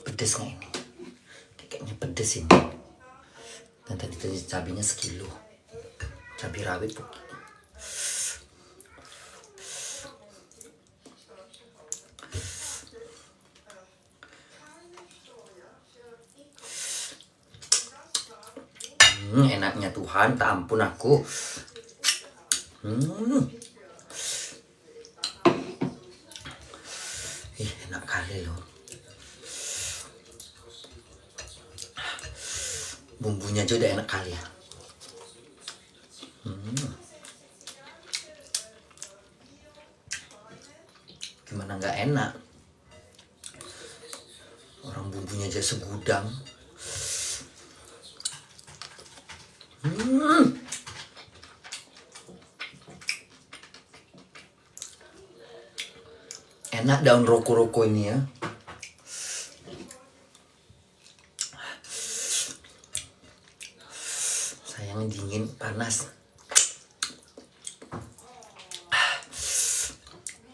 Pedes nggak ini? Kayaknya pedes ini. Dan tadi cabenya sekilo. Cabai rawit bu. Enaknya Tuhan, tak ampun aku. Enak kali loh. Bumbunya aja udah enak kali ya. Gimana nggak enak? Orang bumbunya aja segudang. Enak daun roko-roko ini ya. Sayang dingin, panas.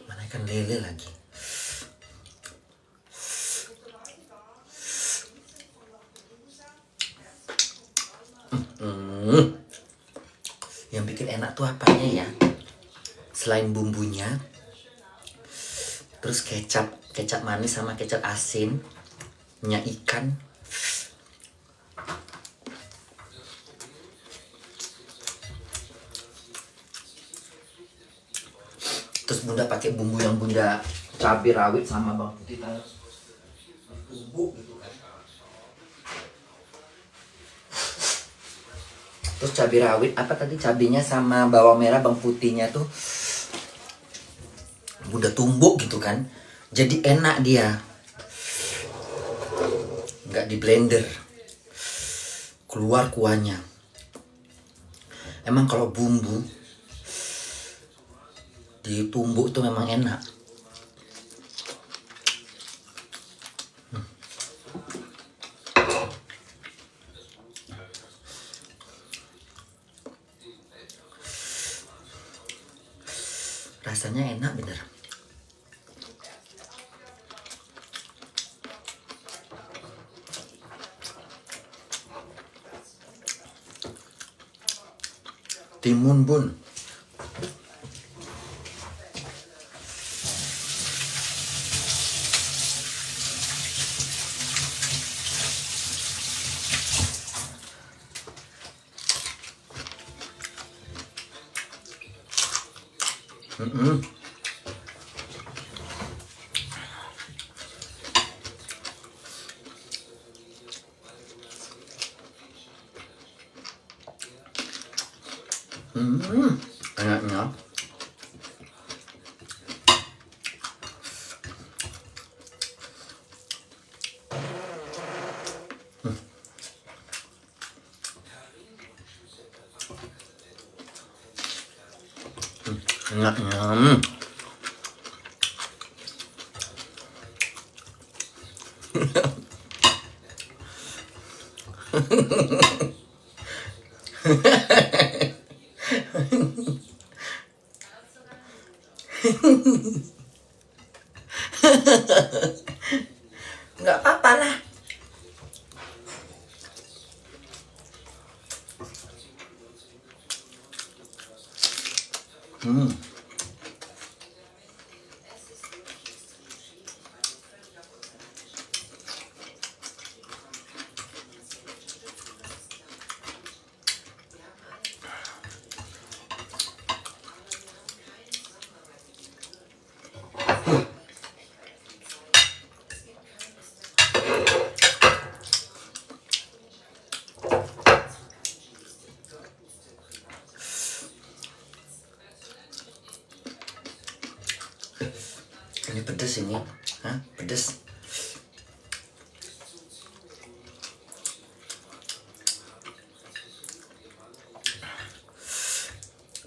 Mana ikan lele lagi. Yang bikin enak tuh apanya ya? Selain bumbunya, terus kecap manis sama kecap asin, minyak ikan. Terus bunda pakai bumbu yang bunda cabai rawit sama bawang putih bumbu gitu kan. Terus cabai rawit apa tadi, cabenya sama bawang merah bawang putihnya tuh udah tumbuk gitu kan, jadi enak dia, nggak di blender, keluar kuahnya. Emang kalau bumbu ditumbuk tuh memang enak. Rasanya enak bener. Timun bun. Enaknya. Enaknya. Nggak apa-apa lah. Ini pedes ini, hah? Pedes.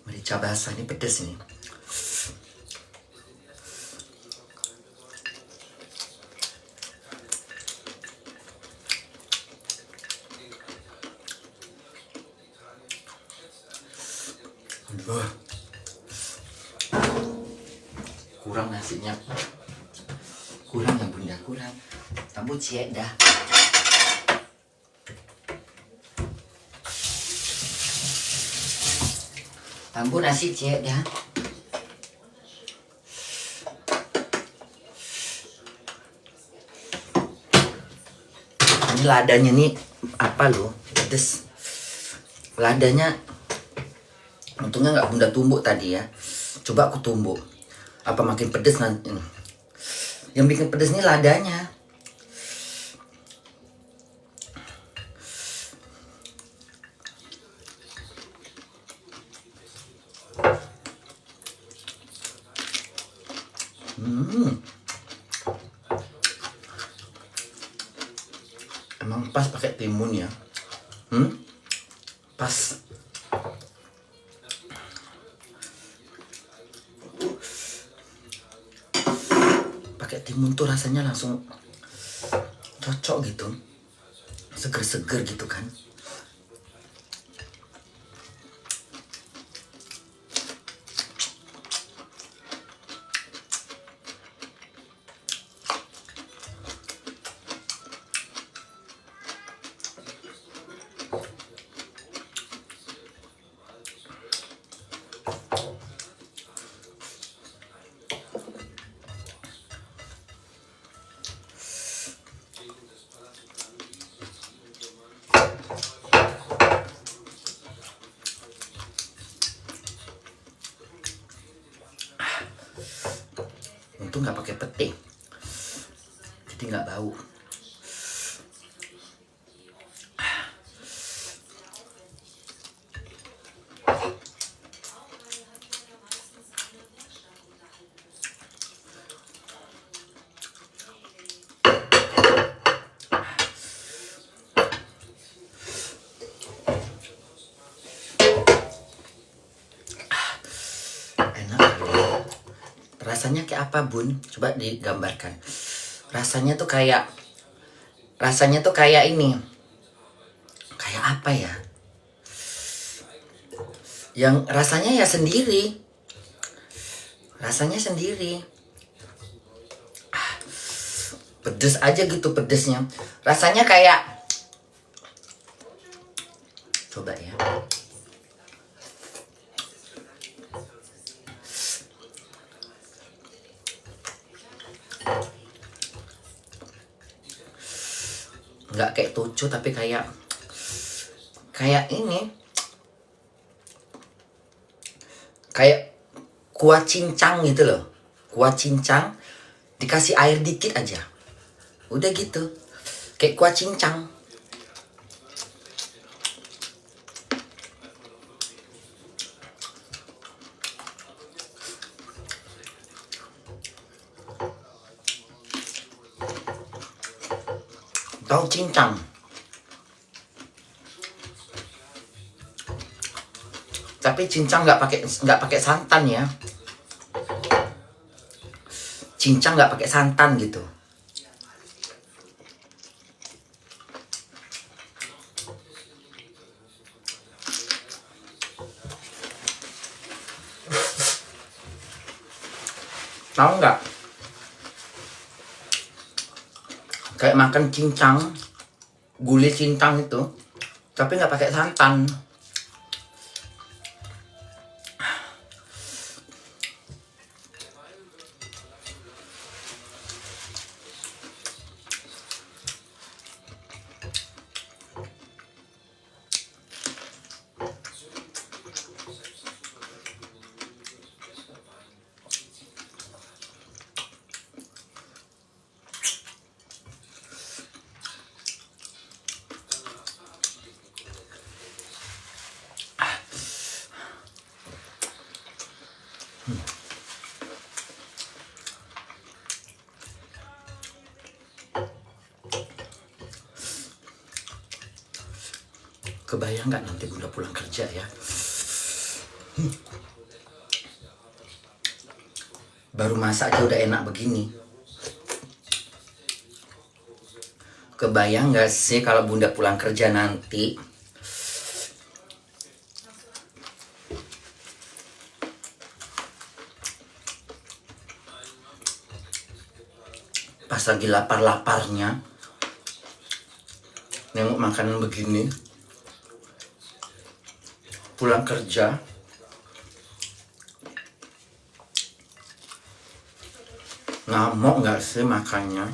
Merica basah ini pedes ini. Aduh. Kurang nasinya, kurang ya bunda, kurang. Kamu cek dah. Ampun nasi cek ya. Ini ladanya nih apa loh, pedes. Ladanya untungnya nggak Bunda tumbuk tadi ya. Coba aku tumbuk. Apa makin pedes nanti? Yang bikin pedes nih ladanya. Emang pas pakai timun ya. Pas. Pakai timun tuh rasanya langsung cocok gitu. Seger-seger gitu kan. Untung nggak pakai pete, jadi nggak bau. Rasanya kayak apa Bun? Coba digambarkan. Rasanya tuh kayak ini. Kayak apa ya? Yang rasanya ya sendiri. Rasanya sendiri. Pedes aja gitu pedesnya. Rasanya kayak, coba ya. Nggak kayak tucu tapi kayak ini, kayak kuah cincang gitu loh. Kuah cincang dikasih air dikit aja, udah gitu, kayak kuah cincang. Tahu cincang? Tapi cincang nggak pakai santan ya. Cincang nggak pakai santan gitu. Tahu nggak? Kayak makan cincang, gulai cincang itu, tapi nggak pakai santan. Kebayang nggak nanti Bunda pulang kerja ya? Baru masak aja udah enak begini. Kebayang nggak sih kalau Bunda pulang kerja nanti? Pas lagi lapar-laparnya nengok makanan begini, pulang kerja Ngamuk nggak sih makannya?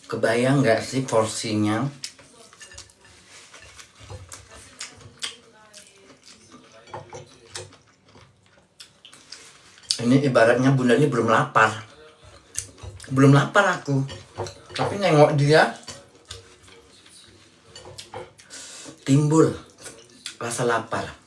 Kebayang nggak sih porsinya? Ini ibaratnya bunda ini belum lapar. Belum lapar aku. Tapi nengok dia, timbul rasa lapar.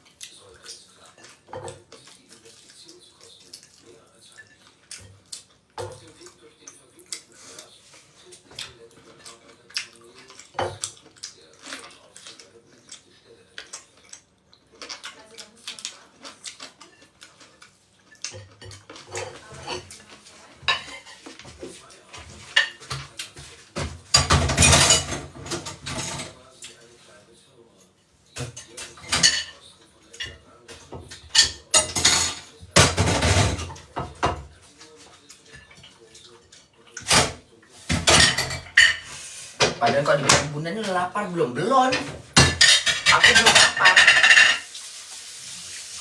Padahal kalau dibilang bunda ini udah lapar belum? Belum. Aku belum lapar.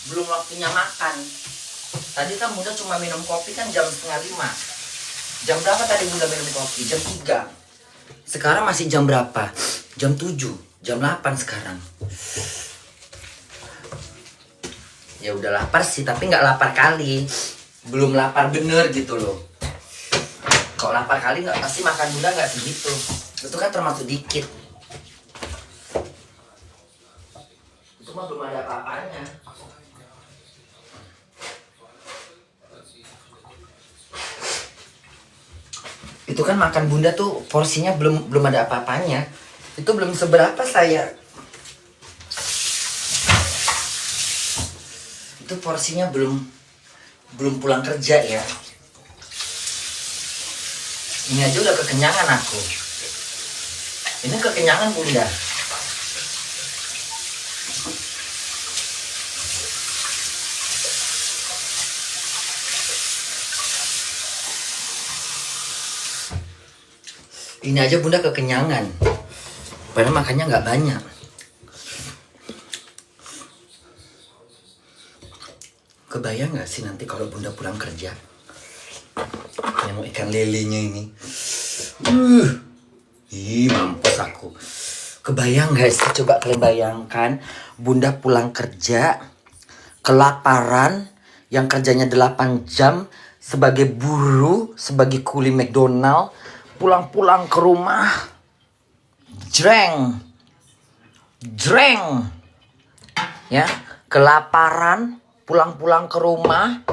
Belum waktunya makan. Tadi kan bunda cuma minum kopi kan jam 4:30. Jam berapa tadi bunda minum kopi? Jam 3. Sekarang masih jam berapa? Jam 7. Jam 8 sekarang. Ya udah lapar sih, tapi nggak lapar kali. Belum lapar bener gitu loh. Kalau lapar kali nggak pasti makan bunda nggak segitu. Itu kan termasuk dikit. Itu mah belum ada apa-apanya. Itu kan makan bunda tuh porsinya belum ada apa-apanya. Itu belum seberapa saya. Itu porsinya belum pulang kerja ya. Ini aja udah kekenyangan aku. Ini kekenyangan bunda. Ini aja bunda kekenyangan. Padahal makannya nggak banyak. Kebayang nggak sih nanti kalau bunda pulang kerja? Yang ikan lelenya ini. Mampus aku. Kebayang gak sih? Coba kalian bayangkan. Bunda pulang kerja, kelaparan, yang kerjanya 8 jam, sebagai buruh, sebagai kuli McDonald, pulang-pulang ke rumah, jreng, ya, kelaparan, pulang-pulang ke rumah,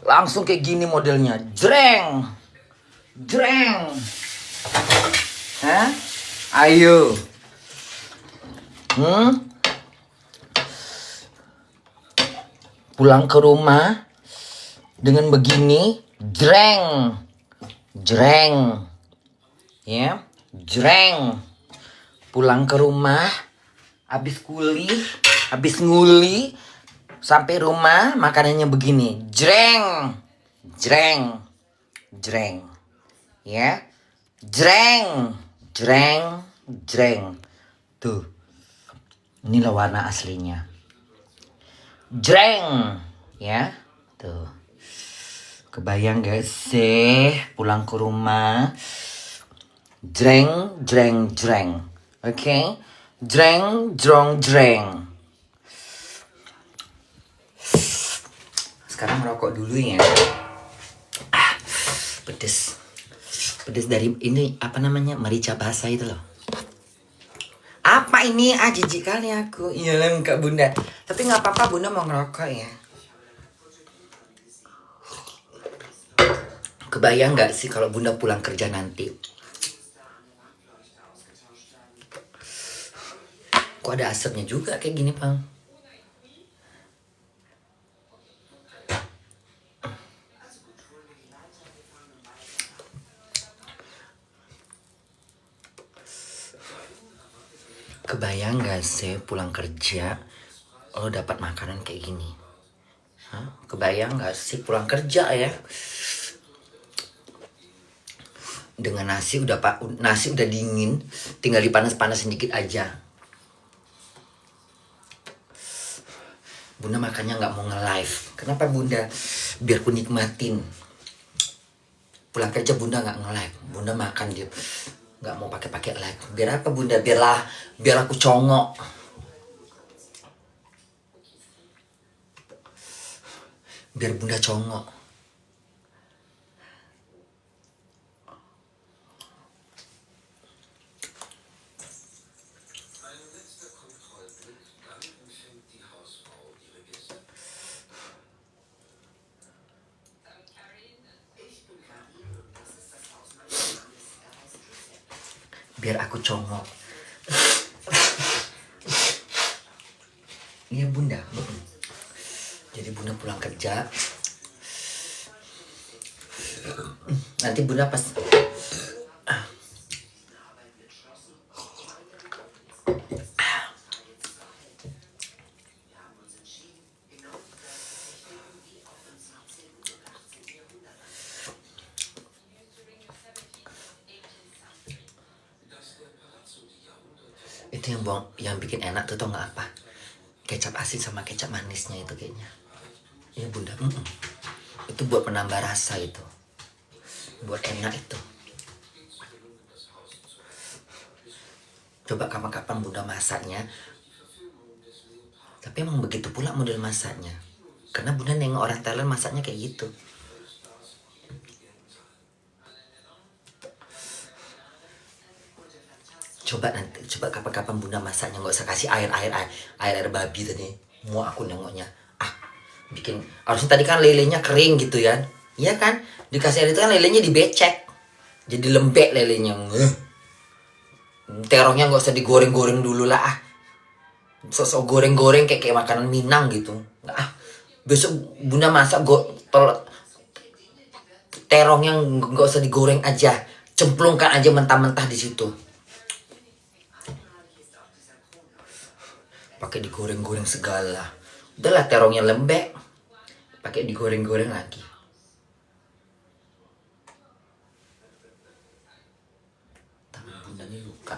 langsung kayak gini modelnya, jreng. Hah? Ayo. Pulang ke rumah dengan begini, jreng. Ya, jreng. Pulang ke rumah, habis nguli, sampai rumah makanannya begini, jreng. Ya. Jreng. Tuh. Inilah warna aslinya. Jreng. Ya. Tuh. Kebayang gak sih pulang ke rumah? Jreng. Oke? Jreng. Sekarang merokok dulu ya. Pedes dari ini apa namanya, merica basah itu loh. Apa ini? Jijik kali aku. Iyalah enggak bunda. Tapi nggak apa-apa bunda mau ngerokok ya. Kebayang nggak sih kalau bunda pulang kerja nanti? Kok ada asapnya juga kayak gini bang? Kebayang gak sih pulang kerja lo dapat makanan kayak gini? Kebayang gak sih pulang kerja ya? Dengan nasi udah dingin, tinggal dipanas-panasin dikit aja. Bunda makannya nggak mau nge-live. Kenapa Bunda? Biar ku nikmatin. Pulang kerja Bunda nggak nge-live. Bunda makan dia nggak mau pakai live. Biar apa Bunda? Biar aku congok. Biar Bunda congok. Biar aku congok. Iya Bunda. Jadi Bunda pulang kerja. Nanti Bunda pas itu yang bikin enak tuh tau nggak apa? Kecap asin sama kecap manisnya itu kayaknya. Iya Bunda. Itu buat penambah rasa itu. Buat enak itu. Coba kapan-kapan Bunda masaknya. Tapi emang begitu pula model masaknya. Karena Bunda nengok orang Thailand masaknya kayak gitu. Coba kapan-kapan Bunda masaknya nggak usah kasih air babi tadi. Mau aku nengoknya. Bikin harusnya tadi kan lelenya kering gitu ya. Iya kan? Dikasih air itu kan lelenya dibecek. Jadi lembek lelenya. Terongnya nggak usah digoreng-goreng dulu lah. Sosok goreng-goreng kayak makanan Minang gitu. Besok Bunda masak terong yang nggak usah digoreng aja. Cemplungkan aja mentah-mentah di situ. Pakai digoreng-goreng segala. Udahlah terongnya lembek. Pakai digoreng-goreng lagi. Tangan Bunda ini luka.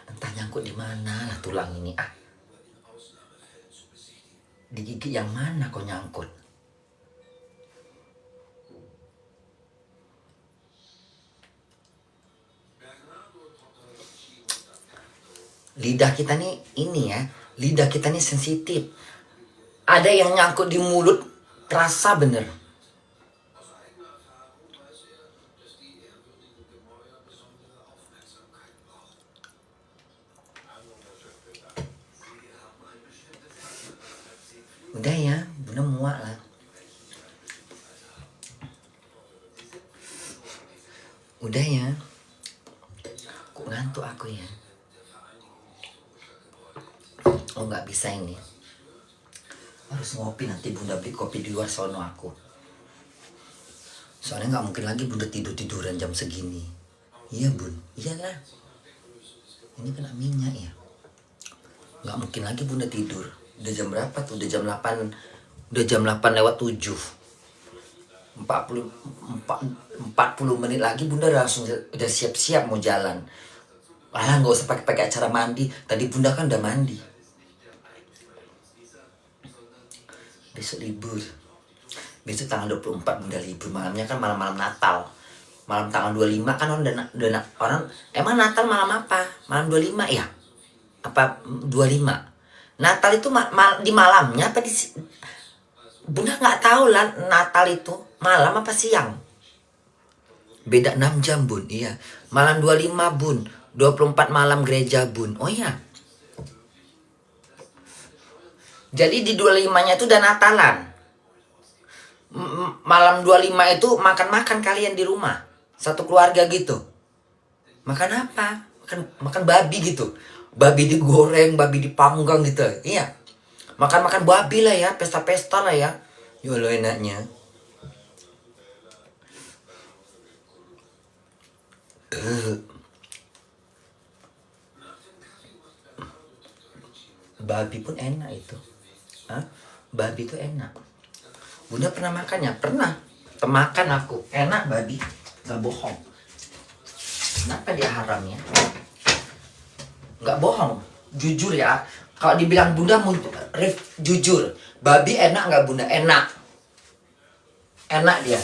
Entah nyangkut di mana lah tulang ini. Di gigi yang mana kok nyangkut? Lidah kita nih ini ya, lidah kita nih sensitif. Ada yang nyangkut di mulut, terasa bener. Udah ya, Bunda muak lah. Udah ya. Kok ngantuk aku ya. Oh nggak bisa ini. Harus ngopi, nanti Bunda beli kopi di luar sono aku. Soalnya nggak mungkin lagi Bunda tiduran jam segini. Iya Bun, iyalah. Ini kena minyak ya. Nggak mungkin lagi Bunda tidur. Udah jam berapa tuh? Udah jam 8. Udah jam 8 lewat 7. 40 menit lagi Bunda langsung udah siap-siap mau jalan. Nggak usah pakai acara mandi. Tadi Bunda kan udah mandi. Besok libur. Besok tanggal 24 Bunda libur. Malamnya kan malam-malam Natal. Malam tanggal 25 kan orang emang Natal malam apa? Malam 25 ya? Apa 25? Natal itu di malamnya apa di Bunda nggak tahu lah Natal itu malam apa siang. Beda 6 jam Bun. Iya. Malam 25 Bun. 24 malam gereja Bun. Oh iya. Jadi di 25-nya itu udah Natalan. Malam 25 itu makan-makan kalian di rumah. Satu keluarga gitu. Makan apa? Makan babi gitu. Babi digoreng, babi dipanggang gitu. Iya. Makan-makan babi lah ya, pesta-pesta lah ya. Yolo enaknya. Babi pun enak itu. Hah? Babi itu enak. Bunda pernah makannya? Pernah. Temakan aku. Enak babi. Gak bohong. Kenapa dia haram ya? Gak bohong. Jujur ya. Kalau dibilang Bunda jujur. Babi enak gak Bunda? Enak. Enak dia.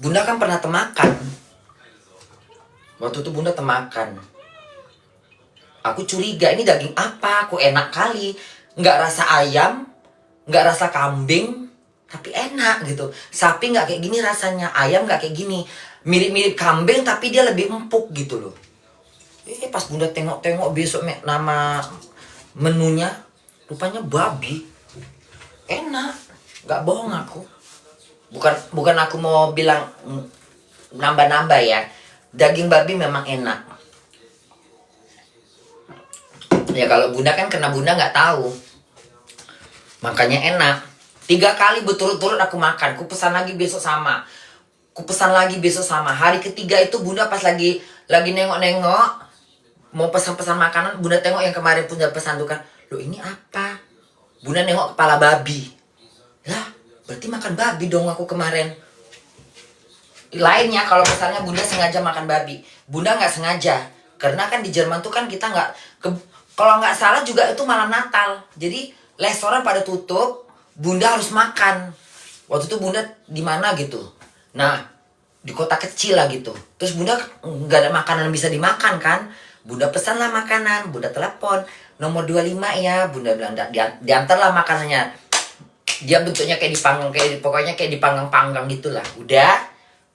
Bunda kan pernah temakan. Waktu itu Bunda temakan. Aku curiga ini daging apa? Kok enak kali. Nggak rasa ayam, nggak rasa kambing, tapi enak gitu. Sapi nggak kayak gini rasanya, ayam nggak kayak gini. Mirip-mirip kambing tapi dia lebih empuk gitu loh. Pas Bunda tengok-tengok besok nama menunya, rupanya babi. Enak, nggak bohong aku. Bukan aku mau bilang nambah-nambah ya. Daging babi memang enak. Ya kalau Bunda kan karena Bunda nggak tahu. Makanya enak. 3 kali berturut-turut aku makan. Ku pesan lagi besok sama. Ku pesan lagi besok sama. Hari ketiga itu Bunda pas lagi nengok-nengok. Mau pesan-pesan makanan. Bunda tengok yang kemarin Bunda pesan tuh kan. Loh ini apa? Bunda nengok kepala babi. Lah berarti makan babi dong aku kemarin. Lainnya kalau misalnya Bunda sengaja makan babi. Bunda nggak sengaja. Karena kan di Jerman tuh kan kita nggak... Kalau nggak salah juga itu malam Natal. Jadi restoran pada tutup, Bunda harus makan. Waktu itu Bunda di mana gitu. Nah, di kota kecil lah gitu. Terus Bunda nggak ada makanan yang bisa dimakan kan. Bunda pesan lah makanan, Bunda telepon. Nomor 25 ya, Bunda bilang diantarlah makanannya. Dia bentuknya kayak dipanggang, pokoknya kayak dipanggang-panggang gitulah. Udah,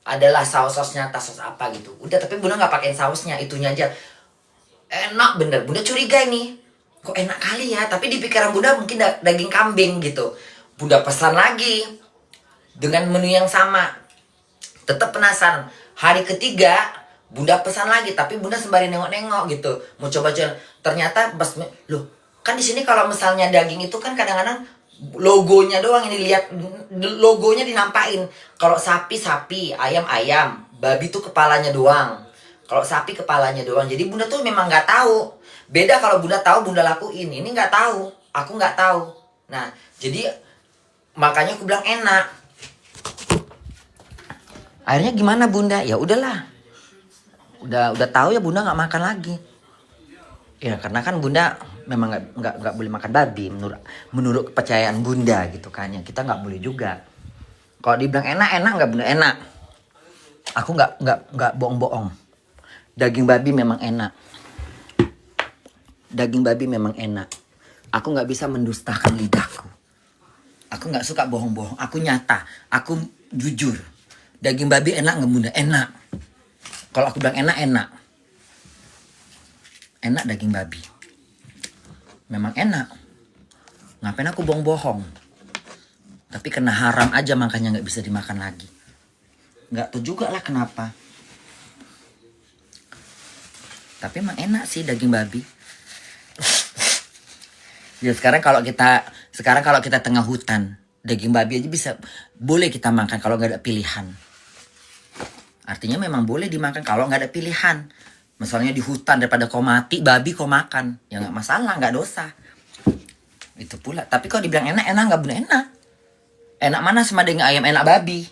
adalah saus-sausnya, saus apa gitu. Udah, tapi Bunda nggak pakein sausnya, itunya aja. Enak bener, Bunda curiga ini. Kok enak kali ya, tapi di pikiran Bunda mungkin daging kambing gitu. Bunda pesan lagi dengan menu yang sama. Tetap penasaran. Hari ketiga Bunda pesan lagi, tapi Bunda sembari nengok-nengok gitu. Mau coba-coba. Ternyata pas loh, kan di sini kalau misalnya daging itu kan kadang-kadang logonya doang ini lihat, logonya dinampain. Kalau sapi, ayam, babi tuh kepalanya doang. Kalau sapi kepalanya doang. Jadi Bunda tuh memang nggak tahu. Beda kalau Bunda tahu, Bunda lakuin. Ini nggak tahu. Aku nggak tahu. Nah, jadi makanya aku bilang enak. Akhirnya gimana Bunda? Ya udahlah. Udah tahu ya Bunda nggak makan lagi. Ya karena kan Bunda memang nggak boleh makan babi menurut kepercayaan Bunda gitu kan ya. Kita nggak boleh juga. Kalau dibilang enak nggak Bunda? Enak. Aku nggak bohong-bohong. Daging babi memang enak. Daging babi memang enak. Aku nggak bisa mendustakan lidahku. Aku nggak suka bohong-bohong. Aku nyata. Aku jujur. Daging babi enak nggak Bunda? Enak. Kalau aku bilang enak. Enak daging babi. Memang enak. Ngapain aku bohong-bohong? Tapi kena haram aja makanya nggak bisa dimakan lagi. Nggak tahu juga lah kenapa. Tapi emang enak sih daging babi. Ya sekarang kalau kita tengah hutan, daging babi aja boleh kita makan kalau nggak ada pilihan. Artinya memang boleh dimakan kalau nggak ada pilihan. Misalnya di hutan daripada kau mati, babi kau makan, ya nggak masalah, nggak dosa. Itu pula. Tapi kalau dibilang enak nggak Bunda? Enak. Enak mana sama daging ayam? Enak babi.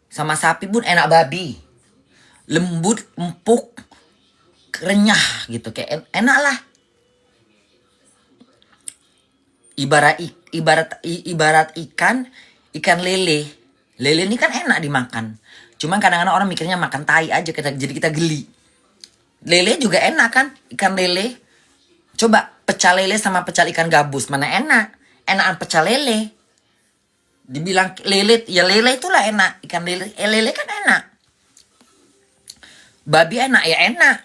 Sama sapi pun enak babi. Lembut, empuk, renyah gitu, kayak enak lah. Ibarat ikan lele ini kan enak dimakan. Cuman kadang-kadang orang mikirnya makan tai aja, jadi kita geli. Lele juga enak kan, ikan lele. Coba pecel lele sama pecel ikan gabus, mana enak? Enakan pecel lele. Dibilang lele, ya lele itulah enak. Ikan lele kan enak. Babi enak, ya enak.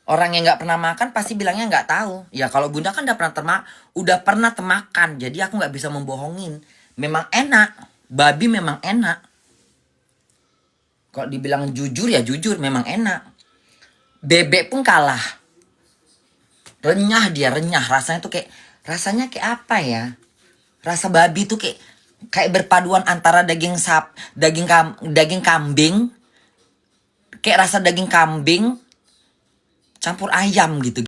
Orang yang nggak pernah makan pasti bilangnya nggak tahu. Ya kalau Bunda kan udah pernah temakan, jadi aku nggak bisa membohongin. Memang enak, babi memang enak. Kalau dibilang jujur ya jujur, memang enak. Bebek pun kalah. Renyah dia, renyah. Rasanya kayak apa ya? Rasa babi tuh kayak berpaduan antara daging kambing, kayak rasa daging kambing campur ayam gitu.